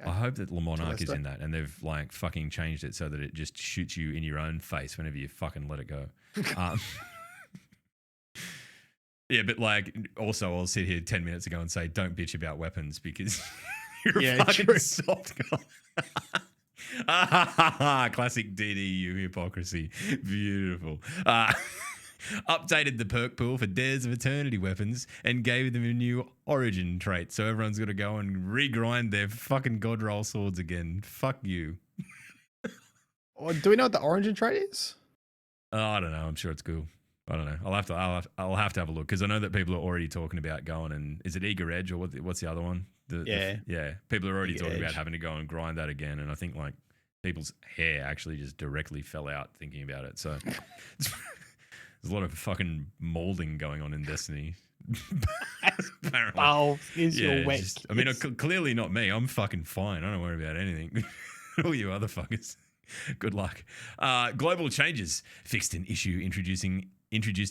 I hope that Le Monarch is in that, and they've like fucking changed it so that it just shoots you in your own face whenever you fucking let it go. Yeah, but like also I'll sit here 10 minutes ago and say don't bitch about weapons because you're a fucking soft guy. Classic DDU hypocrisy. Beautiful. Updated the perk pool for Dares of Eternity weapons and gave them a new origin trait. So everyone's got to go and regrind their fucking god roll swords again. Fuck you. Do we know what the origin trait is? I don't know. I'm sure it's cool. I don't know. I'll have to have a look because I know that people are already talking about going and is it Eager Edge or what's the other one? Yeah. People are already talking about having to go and grind that again. And I think like people's hair actually just directly fell out thinking about it. So there's a lot of fucking molding going on in Destiny. Apparently. Oh, your wet. I mean, clearly not me. I'm fucking fine. I don't worry about anything. All you other fuckers. Good luck. Global changes. Fixed an issue introduced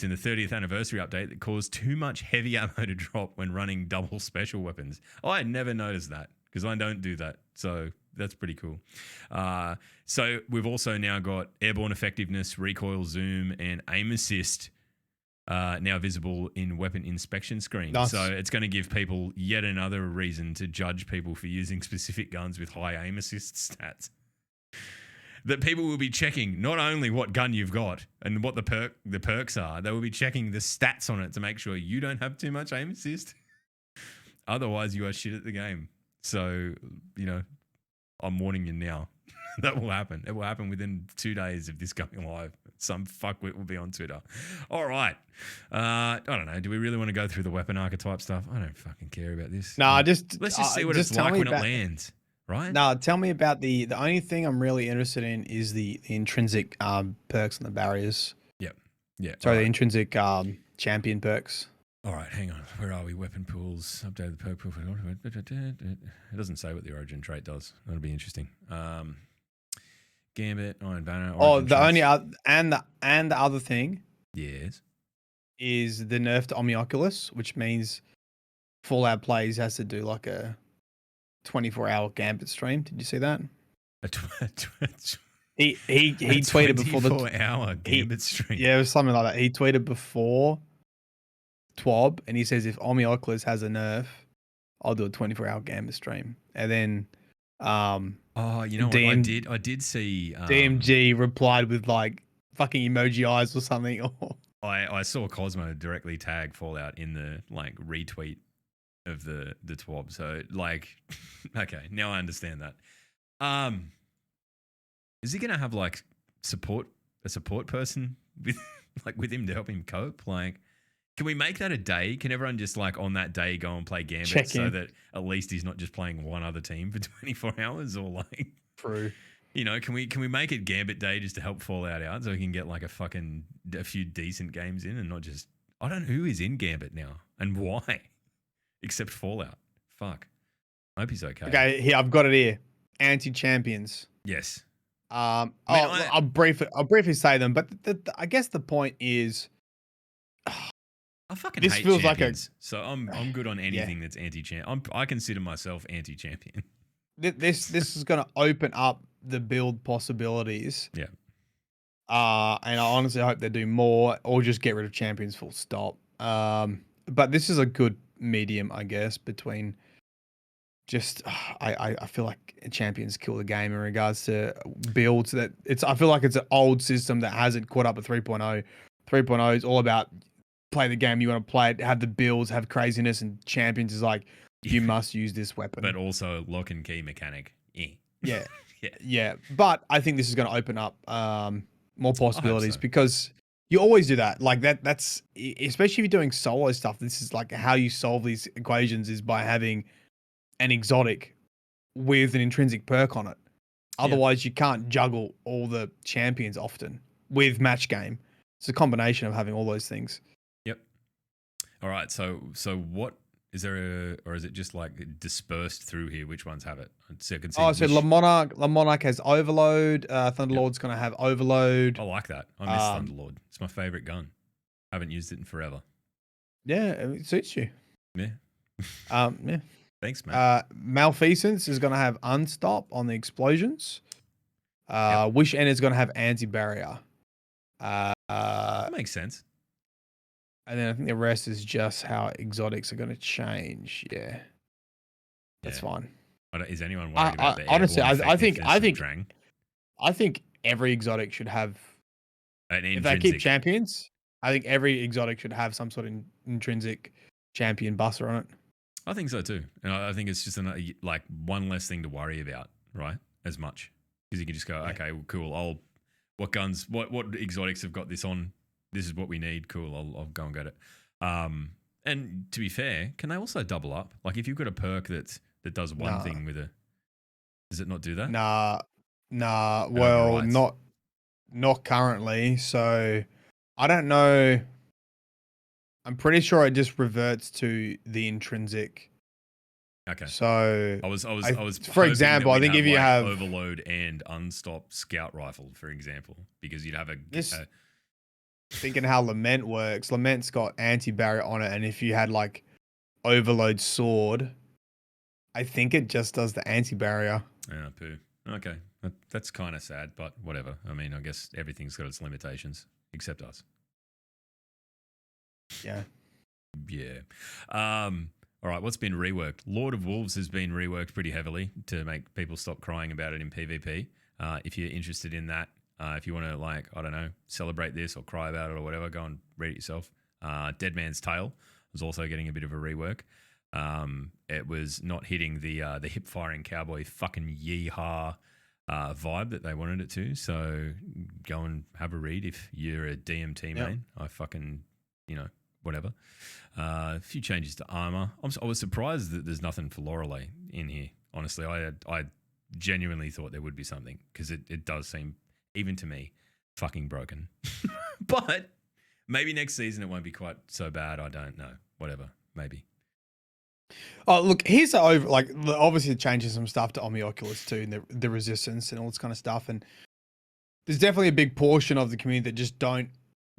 in the 30th anniversary update that caused too much heavy ammo to drop when running double special weapons. I had never noticed that because I don't do that. So that's pretty cool. So we've also now got airborne effectiveness, recoil zoom, and aim assist now visible in weapon inspection screens. Nice. So it's going to give people yet another reason to judge people for using specific guns with high aim assist stats. That people will be checking not only what gun you've got and what the perks are, they will be checking the stats on it to make sure you don't have too much aim assist. Otherwise, you are shit at the game. So, I'm warning you now. That will happen. It will happen within 2 days of this going live. Some fuckwit will be on Twitter. All right. I don't know. Do we really want to go through the weapon archetype stuff? I don't fucking care about this. No, let's just see what it's like when it lands. Right? No, tell me about the only thing I'm really interested in is the intrinsic perks and the barriers. Yep. Yeah. Sorry, the intrinsic champion perks. All right, hang on. Where are we? Weapon pools. Update the perk pool. It doesn't say what the origin trait does. That'll be interesting. Gambit, Iron Banner. The only and the other thing. Yes. Is the nerf to Omnioculus, which means Fallout plays has to do like a 24-hour Gambit stream. Did you see that? He tweeted before the 24-hour Gambit stream. Yeah, it was something like that. He tweeted before TWAB, and he says if Omnioculus has a nerf, I'll do a 24-hour Gambit stream. And then, you know what? I did see DMG replied with like fucking emoji eyes or something. I saw Cosmo directly tag Fallout in the like retweet of the TWAB. So like, okay, now I understand that. Is he gonna have like a support person with him to help him cope? Like, can we make that a day? Can everyone just like on that day go and play Gambit so that at least he's not just playing one other team for 24 hours or like True. You know, can we make it Gambit Day just to help Fallout out so we can get like a few decent games in and not just I don't know who is in Gambit now and why, except Fallout. Fuck. I hope he's okay. Okay, here I've got it here. Anti-champions. Yes. I'll briefly say them, but I guess the point is, I fucking this hate feels champions, so I'm good on anything that's anti-champion. I consider myself anti-champion. This is going to open up the build possibilities. Yeah. And I honestly hope they do more or just get rid of champions full stop. But this is a good medium, I guess, between just I feel like champions kill the game in regards to builds that I feel like it's an old system that hasn't caught up with 3.0. 3.0 is all about play the game you want to play it, have the builds, have craziness, and champions is like you must use this weapon. But also lock and key mechanic. Yeah. Yeah. But I think this is going to open up more possibilities because you always do that. Like that's especially if you're doing solo stuff. This is like how you solve these equations is by having an exotic with an intrinsic perk on it. Otherwise, you can't juggle all the champions often with match game. It's a combination of having all those things. Yep. All right. So what is there or is it just like dispersed through here? Which ones have it? So La Monarch has Overload. Thunderlord's going to have Overload. I like that. I miss Thunderlord. It's my favorite gun. I haven't used it in forever. Yeah, it suits you. Yeah. Yeah. Thanks, man. Malfeasance is going to have Unstop on the explosions. Wish End is going to have Anti-Barrier. That makes sense. And then I think the rest is just how exotics are going to change. Yeah. That's fine. Is anyone worried about the honestly, I think Drang? I think every exotic should have if they keep champions, I think every exotic should have some sort of intrinsic champion buster on it. I think so too, and I think it's just like one less thing to worry about, right? As much because you can just go, okay, well, cool. What guns, what exotics have got this on? This is what we need. Cool. I'll go and get it. And to be fair, can they also double up? Like if you've got a perk that does one thing with does it not do that? Nah. Well, not currently. So I don't know. I'm pretty sure it just reverts to the intrinsic. Okay. So I was for example, I think if you have Overload and Unstop Scout Rifle, for example, because you'd have thinking how Lament works. Lament's got Anti-Barrier on it, and if you had like Overload Sword, I think it just does the Anti-Barrier. Yeah, poo. Okay. That's kind of sad, but whatever. I mean, I guess everything's got its limitations, except us. Yeah. Yeah. All right, what's been reworked? Lord of Wolves has been reworked pretty heavily to make people stop crying about it in PvP. If you're interested in that, if you want to, like, I don't know, celebrate this or cry about it or whatever, go and read it yourself. Dead Man's Tale was also getting a bit of a rework. It was not hitting the hip-firing cowboy fucking yeehaw vibe that they wanted it to. So go and have a read if you're a DMT main. I fucking, whatever. A few changes to armor. I was surprised that there's nothing for Lorelei in here. Honestly, I genuinely thought there would be something because it does seem, even to me, fucking broken. But maybe next season it won't be quite so bad. I don't know. Whatever. Maybe. Oh, look, here's obviously it changes some stuff to Omni Oculus too, and the resistance and all this kind of stuff. And there's definitely a big portion of the community that just don't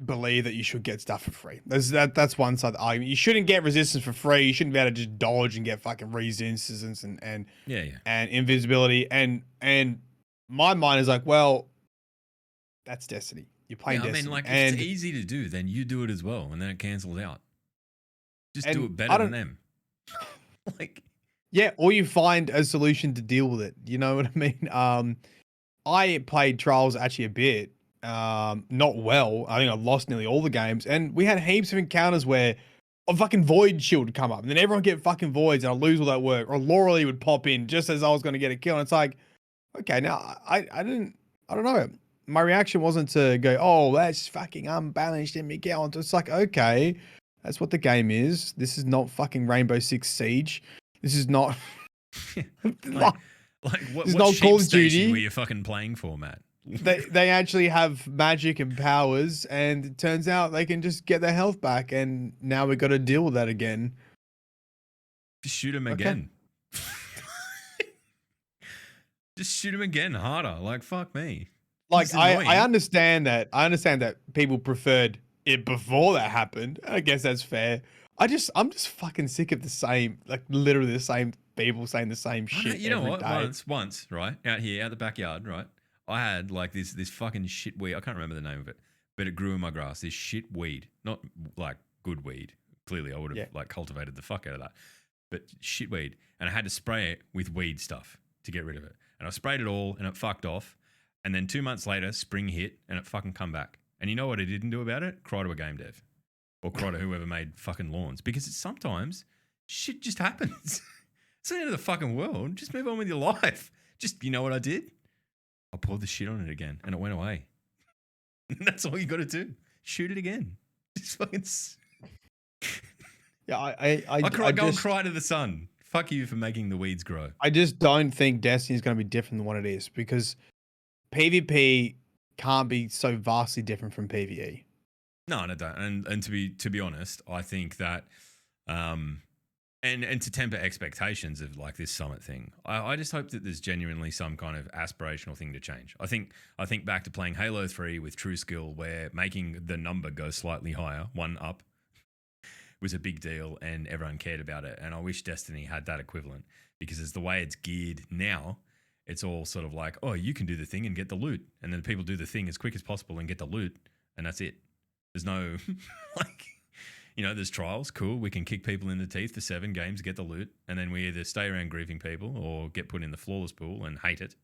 believe that you should get stuff for free. That's one side of the argument. You shouldn't get resistance for free. You shouldn't be able to just dodge and get fucking resistance and invisibility. And my mind is like, well, that's Destiny. You're playing Destiny. I mean, like, if it's easy to do, then you do it as well, and then it cancels out. Just do it better than them. Or you find a solution to deal with it. You know what I mean? I played Trials actually a bit. Not well. I think I lost nearly all the games, and we had heaps of encounters where a fucking void shield would come up, and then everyone get fucking voids, and I'll lose all that work. Or Laura would pop in just as I was going to get a kill, and it's like, okay, now I don't know. My reaction wasn't to go, oh, that's fucking unbalanced in Miguel. It's like, okay, that's what the game is. This is not fucking Rainbow Six Siege. This is not like what Call of Duty were you fucking playing for, Matt? They actually have magic and powers, and it turns out they can just get their health back, and now we got to deal with that again. Just shoot him again. Just shoot him again harder. Like, fuck me. Like, I understand that. I understand that people preferred it before that happened. I guess that's fair. I'm just fucking sick of the same, like literally the same people saying the same shit. You know what? Day. Once, right out here, out the backyard, right. I had like this fucking shit weed. I can't remember the name of it, but it grew in my grass. This shit weed, not like good weed. Clearly, I would have like cultivated the fuck out of that, but shit weed. And I had to spray it with weed stuff to get rid of it. And I sprayed it all, and it fucked off. And then 2 months later, spring hit, and it fucking come back. And you know what I didn't do about it? Cry to a game dev, or cry to whoever made fucking lawns, because sometimes shit just happens. It's the end of the fucking world. Just move on with your life. Just, you know what I did? I poured the shit on it again, and it went away. That's all you got to do. Shoot it again. Just fucking. Yeah, I go and cry to the sun. Fuck you for making the weeds grow. I just don't think Destiny is going to be different than what it is, because PvP can't be so vastly different from PvE. No, I don't. And to be honest, I think that, and to temper expectations of like this summit thing, I just hope that there's genuinely some kind of aspirational thing to change. I think back to playing Halo 3 with True Skill, where making the number go slightly higher, 1 up, was a big deal, and everyone cared about it. And I wish Destiny had that equivalent, because it's the way it's geared now. It's all sort of like, oh, you can do the thing and get the loot, and then people do the thing as quick as possible and get the loot, and that's it. There's no like, you know, there's trials, cool. We can kick people in the teeth for 7 games, get the loot, and then we either stay around grieving people or get put in the flawless pool and hate it,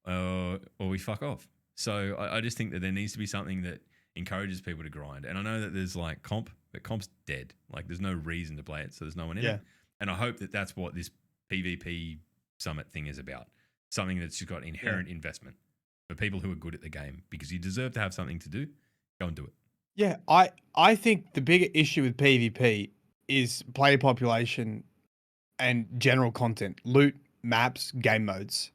or we fuck off. So I just think that there needs to be something that encourages people to grind. And I know that there's like comp, but comp's dead. Like, there's no reason to play it, so there's no one in it. And I hope that that's what this PvP summit thing is about. Something that's just got inherent investment for people who are good at the game, because you deserve to have something to do. Go and do it. Yeah, I think the bigger issue with PvP is player population and general content, loot, maps, game modes.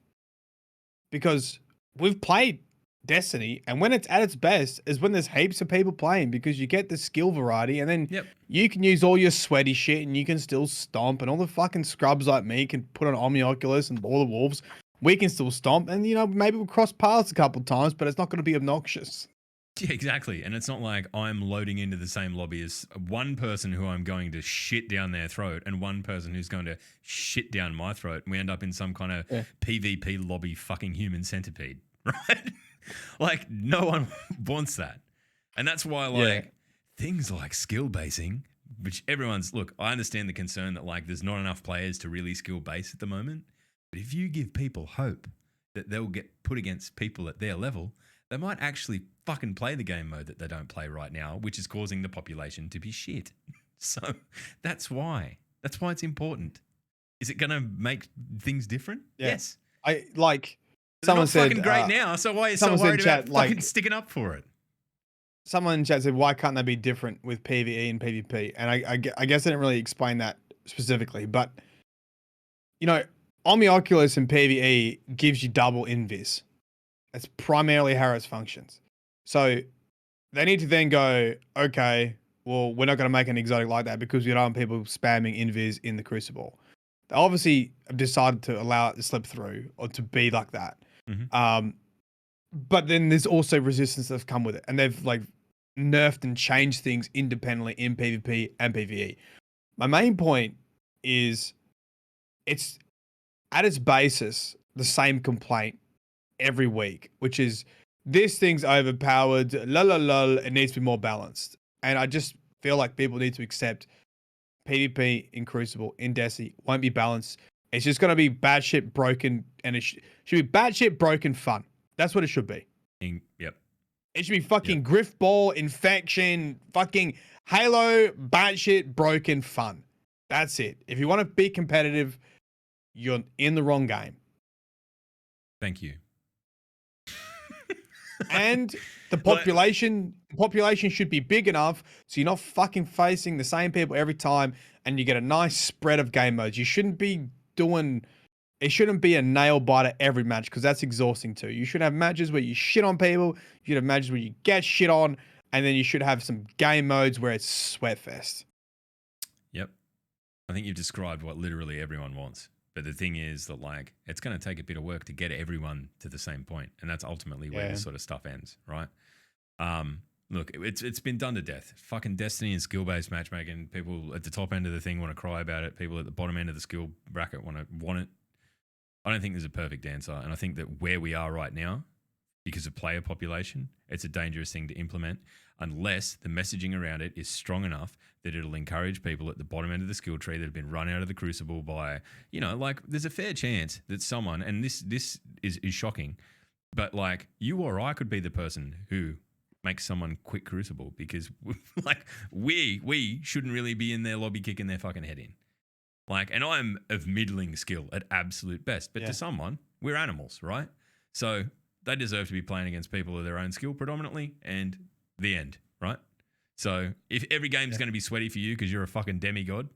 Because we've played Destiny, and when it's at its best is when there's heaps of people playing, because you get the skill variety, and then you can use all your sweaty shit and you can still stomp, and all the fucking scrubs like me can put on Omnioculus and Lord of the Wolves. We can still stomp, and, you know, maybe we'll cross paths a couple of times, but it's not going to be obnoxious. Yeah, exactly. And it's not like I'm loading into the same lobby as one person who I'm going to shit down their throat and one person who's going to shit down my throat, and we end up in some kind of PvP lobby fucking human centipede, right? Like, no one wants that. And that's why, like, things like skill basing, which everyone's, look, I understand the concern that, like, there's not enough players to really skill base at the moment. But if you give people hope that they'll get put against people at their level, they might actually fucking play the game mode that they don't play right now, which is causing the population to be shit. So that's why. That's why it's important. Is it going to make things different? Yeah. Yes. I like. They're someone said fucking great now. So why are you so worried about fucking sticking up for it? Someone in chat said, "Why can't they be different with PvE and PvP?" And I guess I didn't really explain that specifically, but you know, Omnioculus in PvE gives you double invis. That's primarily how it functions. So they need to then go, okay, well, we're not going to make an exotic like that because we don't want people spamming invis in the Crucible. They obviously have decided to allow it to slip through or to be like that. Mm-hmm. But then there's also resistance that's come with it. And they've like nerfed and changed things independently in PvP and PvE. My main point is it's at its basis the same complaint every week, which is this thing's overpowered, it needs to be more balanced. And I just feel like people need to accept PvP in Crucible, in Destiny, won't be balanced. It's just going to be bad shit broken, and it should be bad shit broken fun. That's what it should be. Yep. It should be fucking grift ball, infection, fucking Halo, batshit, broken fun. That's it. If you want to be competitive, you're in the wrong game. Thank you. And the population should be big enough so you're not fucking facing the same people every time, and you get a nice spread of game modes. You shouldn't be doing. It shouldn't be a nail biter every match, because that's exhausting too. You should have matches where you shit on people. You should have matches where you get shit on, and then you should have some game modes where it's sweatfest. Yep. I think you've described what literally everyone wants. But the thing is that, like, it's going to take a bit of work to get everyone to the same point, and that's ultimately where this sort of stuff ends, right? Look, it's been done to death. Fucking Destiny and skill-based matchmaking. People at the top end of the thing want to cry about it. People at the bottom end of the skill bracket want it. I don't think there's a perfect answer, and I think that where we are right now, because of player population, it's a dangerous thing to implement unless the messaging around it is strong enough that it'll encourage people at the bottom end of the skill tree that have been run out of the Crucible by, like, there's a fair chance that someone, and this is shocking, but like you or I could be the person who makes someone quit Crucible because like we shouldn't really be in their lobby kicking their fucking head in. Like, and I'm of middling skill at absolute best, but to someone, we're animals, right? So they deserve to be playing against people of their own skill predominantly, and the end, right? So if every game's going to be sweaty for you because you're a fucking demigod,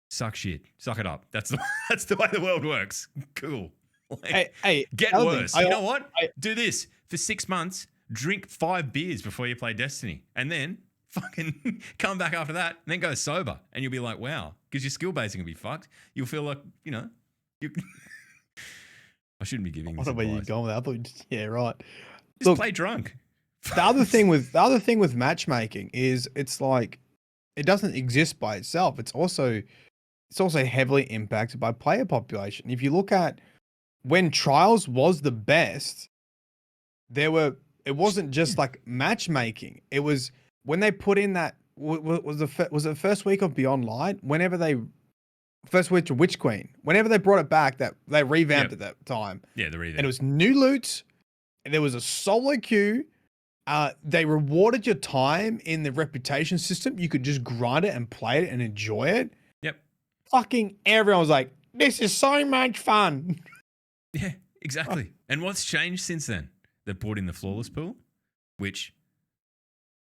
suck shit. Suck it up. That's the way the world works. Cool. Like, hey, get worse. You know what? Do this for 6 months. Drink 5 beers before you play Destiny, and then fucking come back after that, and then go sober, and you'll be like, wow, because your skill basing will be fucked. You'll feel like, you. I shouldn't be giving this advice. Where you going with that? I thought, yeah, right. Just play drunk. The other thing with matchmaking is it's like it doesn't exist by itself. It's also heavily impacted by player population. If you look at when Trials was the best, it wasn't just like matchmaking. It was when they put in that was it first week of Beyond Light, first week to Witch Queen, whenever they brought it back, that they revamped at that time. Yeah, the revamp. And it was new loot, and there was a solo queue. They rewarded your time in the reputation system. You could just grind it and play it and enjoy it. Yep. Fucking everyone was like, this is so much fun. Yeah, exactly. And what's changed since then? They brought in the flawless pool, which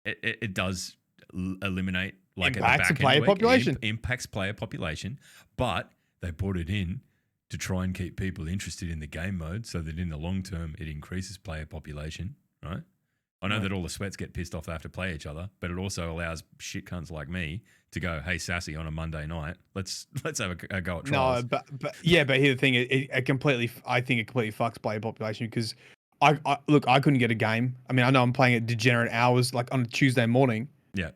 it does eliminate like impacts player population. Impacts player population, but they brought it in to try and keep people interested in the game mode so that in the long term it increases player population, right? I know that all the sweats get pissed off they have to play each other, but it also allows shit cunts like me to go, hey, Sassy, on a Monday night, let's have a go at Trials. No, but here's the thing, I think it completely fucks player population, because I couldn't get a game. I mean, I know I'm playing at degenerate hours, like on a Tuesday morning. Yeah,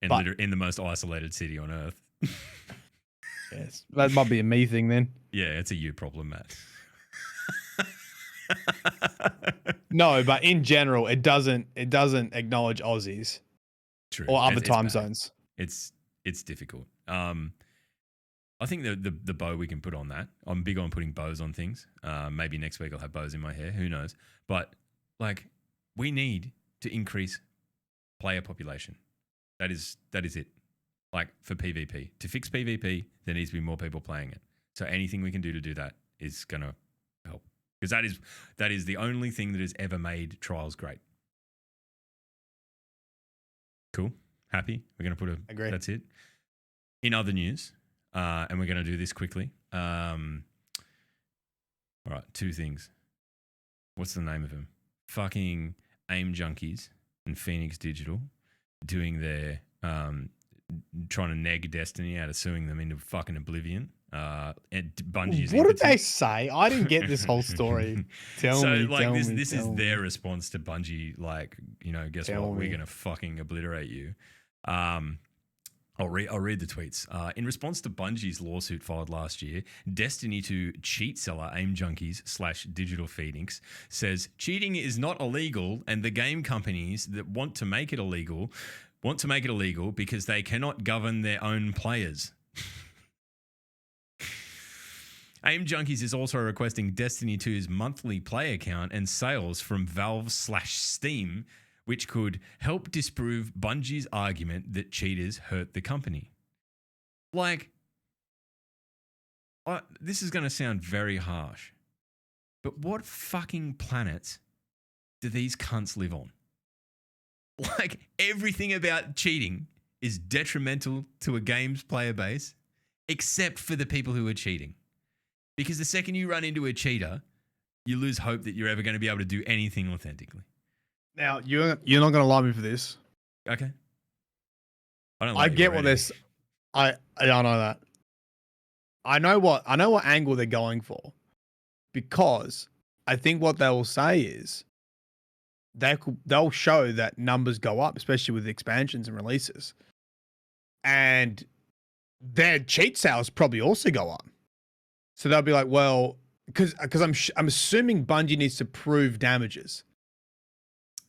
and in the most isolated city on earth. Yes, that might be a me thing then. Yeah, it's a you problem, Matt. No, but in general, it doesn't acknowledge Aussies. True. Or other time zones. It's difficult. I think the bow we can put on that. I'm big on putting bows on things. Maybe next week I'll have bows in my hair. Who knows? But like, we need to increase player population. That is it. Like, for PvP, to fix PvP, there needs to be more people playing it. So anything we can do to do that is gonna help, because that is the only thing that has ever made Trials great. Cool. Happy? We're gonna put Agree. That's it. In other news. And we're going to do this quickly. All right, 2 things. What's the name of them? Fucking AIM Junkies and Phoenix Digital doing their trying to neg Destiny out of suing them into fucking oblivion. And Bungie's. What did they say? I didn't get this whole story. Tell me. This is their response to Bungie. Like, guess what? We're going to fucking obliterate you. I'll read the tweets. In response to Bungie's lawsuit filed last year, Destiny 2 cheat seller AIM Junkies / Digital Phoenix says cheating is not illegal, and the game companies that want to make it illegal because they cannot govern their own players. AIM Junkies is also requesting Destiny 2's monthly player count and sales from Valve / Steam, which could help disprove Bungie's argument that cheaters hurt the company. Like, this is going to sound very harsh, but what fucking planets do these cunts live on? Like, everything about cheating is detrimental to a game's player base, except for the people who are cheating. Because the second you run into a cheater, you lose hope that you're ever going to be able to do anything authentically. Now, you're not going to lie me for this. Okay. I get what this. I don't know that. I know what angle they're going for, because I think what they will say is they'll show that numbers go up, especially with expansions and releases, and their cheat sales probably also go up. So they'll be like, well, because I'm assuming Bungie needs to prove damages,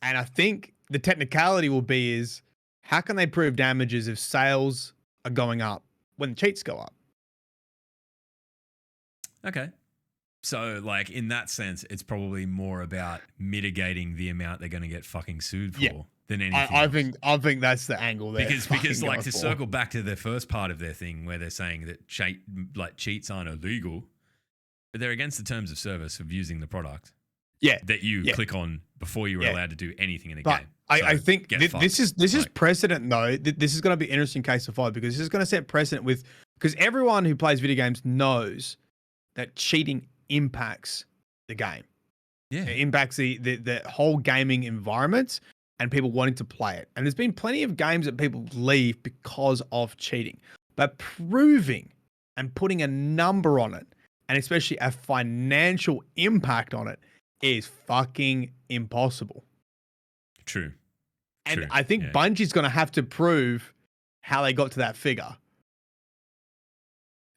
and I think the technicality will be is how can they prove damages if sales are going up when the cheats go up? Okay. So, like, in that sense, it's probably more about mitigating the amount they're going to get fucking sued for than anything else. I think that's the angle there. Because like, to circle back to the first part of their thing where they're saying that cheats aren't illegal, but they're against the terms of service of using the product. Yeah. That you click on before you were allowed to do anything in a but game. I think this is precedent, though. This is going to be an interesting case to follow, because this is going to set precedent because everyone who plays video games knows that cheating impacts the game. Yeah. It impacts the whole gaming environment and people wanting to play it. And there's been plenty of games that people leave because of cheating. But proving and putting a number on it, and especially a financial impact on it, is fucking impossible. True. And I think Bungie's going to have to prove how they got to that figure.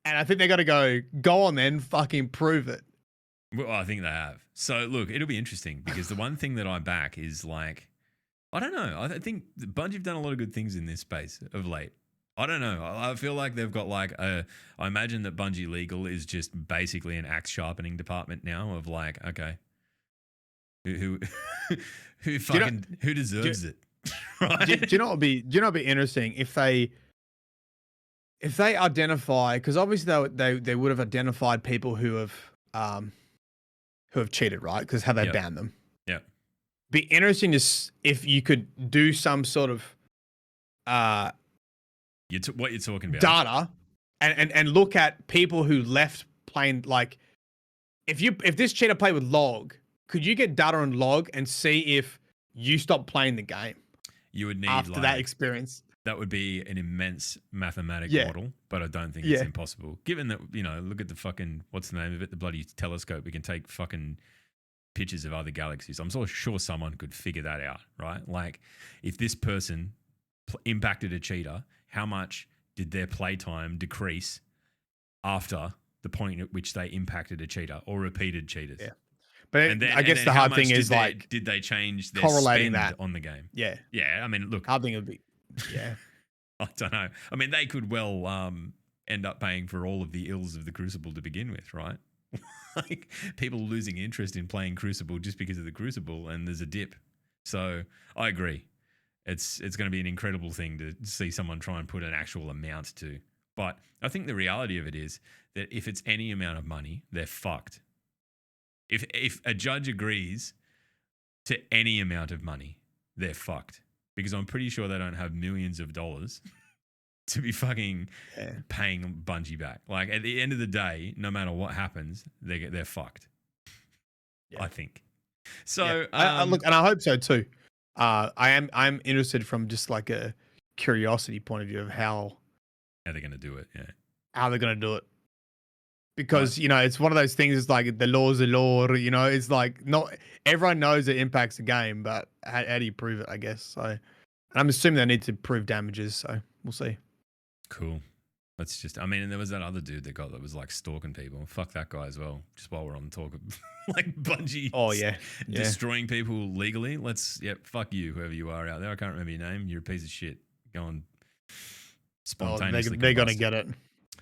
And I think they got to go on then, fucking prove it. Well, I think they have. So, look, it'll be interesting, because the one thing that I back is, like, I don't know. I think Bungie have done a lot of good things in this space of late. I don't know. I feel like they've got I imagine that Bungie Legal is just basically an axe sharpening department now of, like, okay, who deserves it? Right? Do you know what would be interesting if they identify, because obviously they would have identified people who have cheated, right? Because how they banned them. Yeah. Be interesting if you could do some sort of what you're talking about, data, and look at people who left playing. Like, if this cheater played with log, could you get data on log and see if you stopped playing the game? You would need after that experience. That would be an immense mathematical model, but I don't think it's impossible. Given that, look at the fucking, what's the name of it? The bloody telescope. We can take fucking pictures of other galaxies. I'm so sure someone could figure that out, right? Like, if this person impacted a cheater, how much did their playtime decrease after the point at which they impacted a cheater or repeated cheaters? Yeah. But I guess the hard thing is, like, did they change their correlating spend that on the game? Yeah. Yeah. I mean, look, I think it would be, yeah. I don't know. I mean, they could well end up paying for all of the ills of the Crucible to begin with, right? Like, people losing interest in playing Crucible just because of the Crucible, and there's a dip. So I agree. It's going to be an incredible thing to see someone try and put an actual amount to. But I think the reality of it is that if it's any amount of money, they're fucked. If a judge agrees to any amount of money, they're fucked. Because I'm pretty sure they don't have millions of dollars to be fucking paying Bungie back. Like, at the end of the day, no matter what happens, they're fucked. Yeah. I think. So look, and I hope so too. I'm interested from just like a curiosity point of view of how they're going to do it. Yeah, how they're going to do it. Because, it's one of those things, it's like the law's a law, it's like not everyone knows it impacts the game, but how do you prove it, I guess? So, and I'm assuming they need to prove damages, so we'll see. Cool. And there was that other dude that was like stalking people. Fuck that guy as well, just while we're on the talk of like Bungie destroying people legally. Fuck you, whoever you are out there. I can't remember your name. You're a piece of shit. Go on spontaneously. They're going to get it.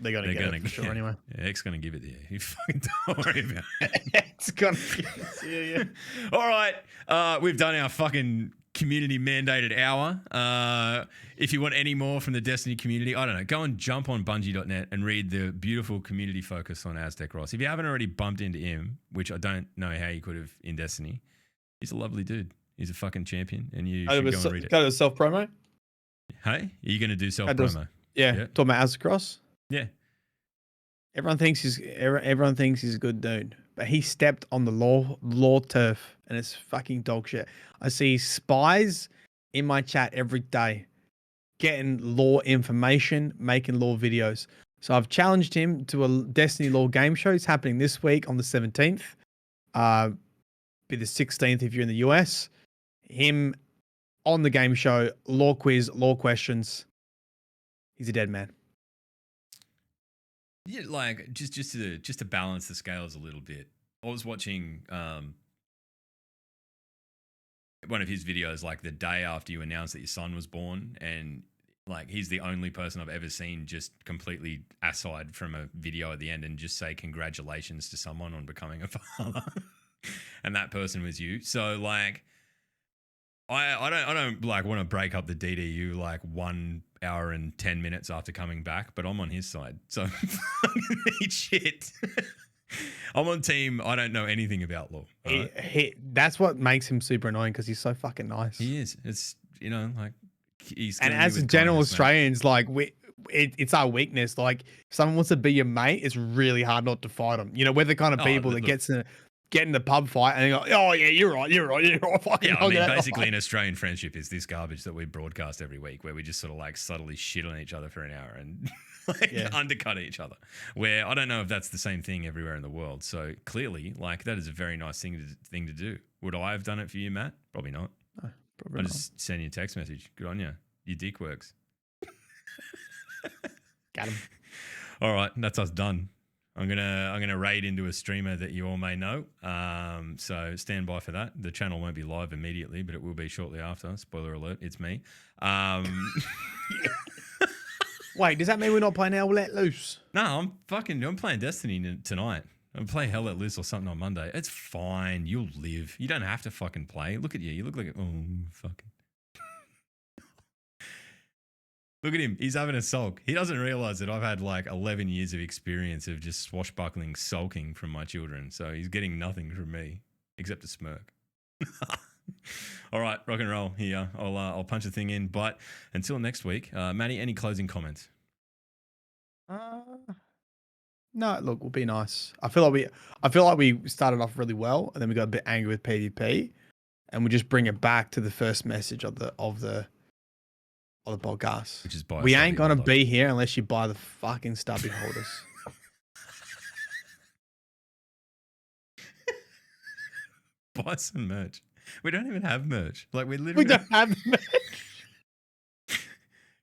They're going to get it for sure anyway. Yeah, X's going to give it to you. You fucking don't worry about it. X's going to give it to you, All right. We've done our fucking community mandated hour. If you want any more from the Destiny community, I don't know, go and jump on Bungie.net and read the beautiful community focus on Aztec Ross. If you haven't already bumped into him, which I don't know how you could have in Destiny, he's a lovely dude. He's a fucking champion, and you should go and read it. Go to self promo. Hey, are you going to do self promo? Yeah, talking about Aztec Ross. Yeah. Everyone thinks he's a good dude, but he stepped on the law turf, and it's fucking dog shit. I see spies in my chat every day, getting law information, making law videos. So I've challenged him to a Destiny law game show. It's happening this week on the 17th. Be the 16th if you're in the US. Him on the game show, law quiz, law questions. He's a dead man. Yeah, like just to balance the scales a little bit. I was watching one of his videos like the day after you announced that your son was born, and like he's the only person I've ever seen just completely aside from a video at the end and just say congratulations to someone on becoming a father. And that person was you. So like I don't like want to break up the DDU like 1 hour and 10 minutes after coming back, but I'm on his side. So eat shit. I'm on team. I don't know anything about law. Right? That's what makes him super annoying because he's so fucking nice. He is. It's like he's. And as a general Australians, like it's our weakness. Like if someone wants to be your mate, it's really hard not to fight them. You know, we're the kind of people that get in the pub fight and they go, oh yeah, you're right. Yeah, I mean, basically an Australian friendship is this garbage that we broadcast every week where we just sort of like subtly shit on each other for an hour and undercut each other, where I don't know if that's the same thing everywhere in the world. So clearly like that is a very nice thing to do. Would I have done it for you, Matt? Probably not. No, probably I just send you a text message. Good on you. Your dick works. Got him. All right. That's us done. I'm gonna raid into a streamer that you all may know. So stand by for that. The channel won't be live immediately, but it will be shortly after. Spoiler alert, it's me. Wait, does that mean we're not playing Hell Let Loose? No, I'm playing Destiny tonight. I'm playing Hell Let Loose or something on Monday. It's fine. You'll live. You don't have to fucking play. Look at you. You look like fucking. Look at him. He's having a sulk. He doesn't realize that I've had like 11 years of experience of just swashbuckling sulking from my children. So he's getting nothing from me except a smirk. All right, rock and roll here. I'll punch the thing in. But until next week, Maddie, any closing comments? No, look, we'll be nice. I feel like we started off really well, and then we got a bit angry with PvP, and we just bring it back to the first message of the podcast. Which is we ain't gonna be here unless you buy the fucking stubby holders. Buy some merch. We don't even have merch. Like we don't have merch.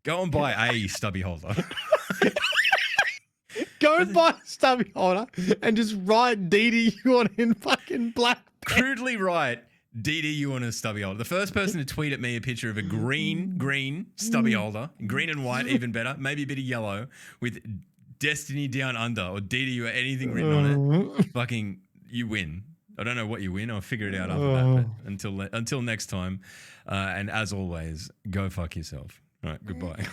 Go and buy a stubby holder. Go and buy a stubby holder and just write DDU on in fucking black pen. Crudely write DDU on a stubby holder. The first person to tweet at me a picture of a green stubby holder, green and white, even better, maybe a bit of yellow, with Destiny Down Under or DDU or anything written on it, fucking, you win. I don't know what you win. I'll figure it out after that. But until next time, and as always, go fuck yourself. All right, goodbye.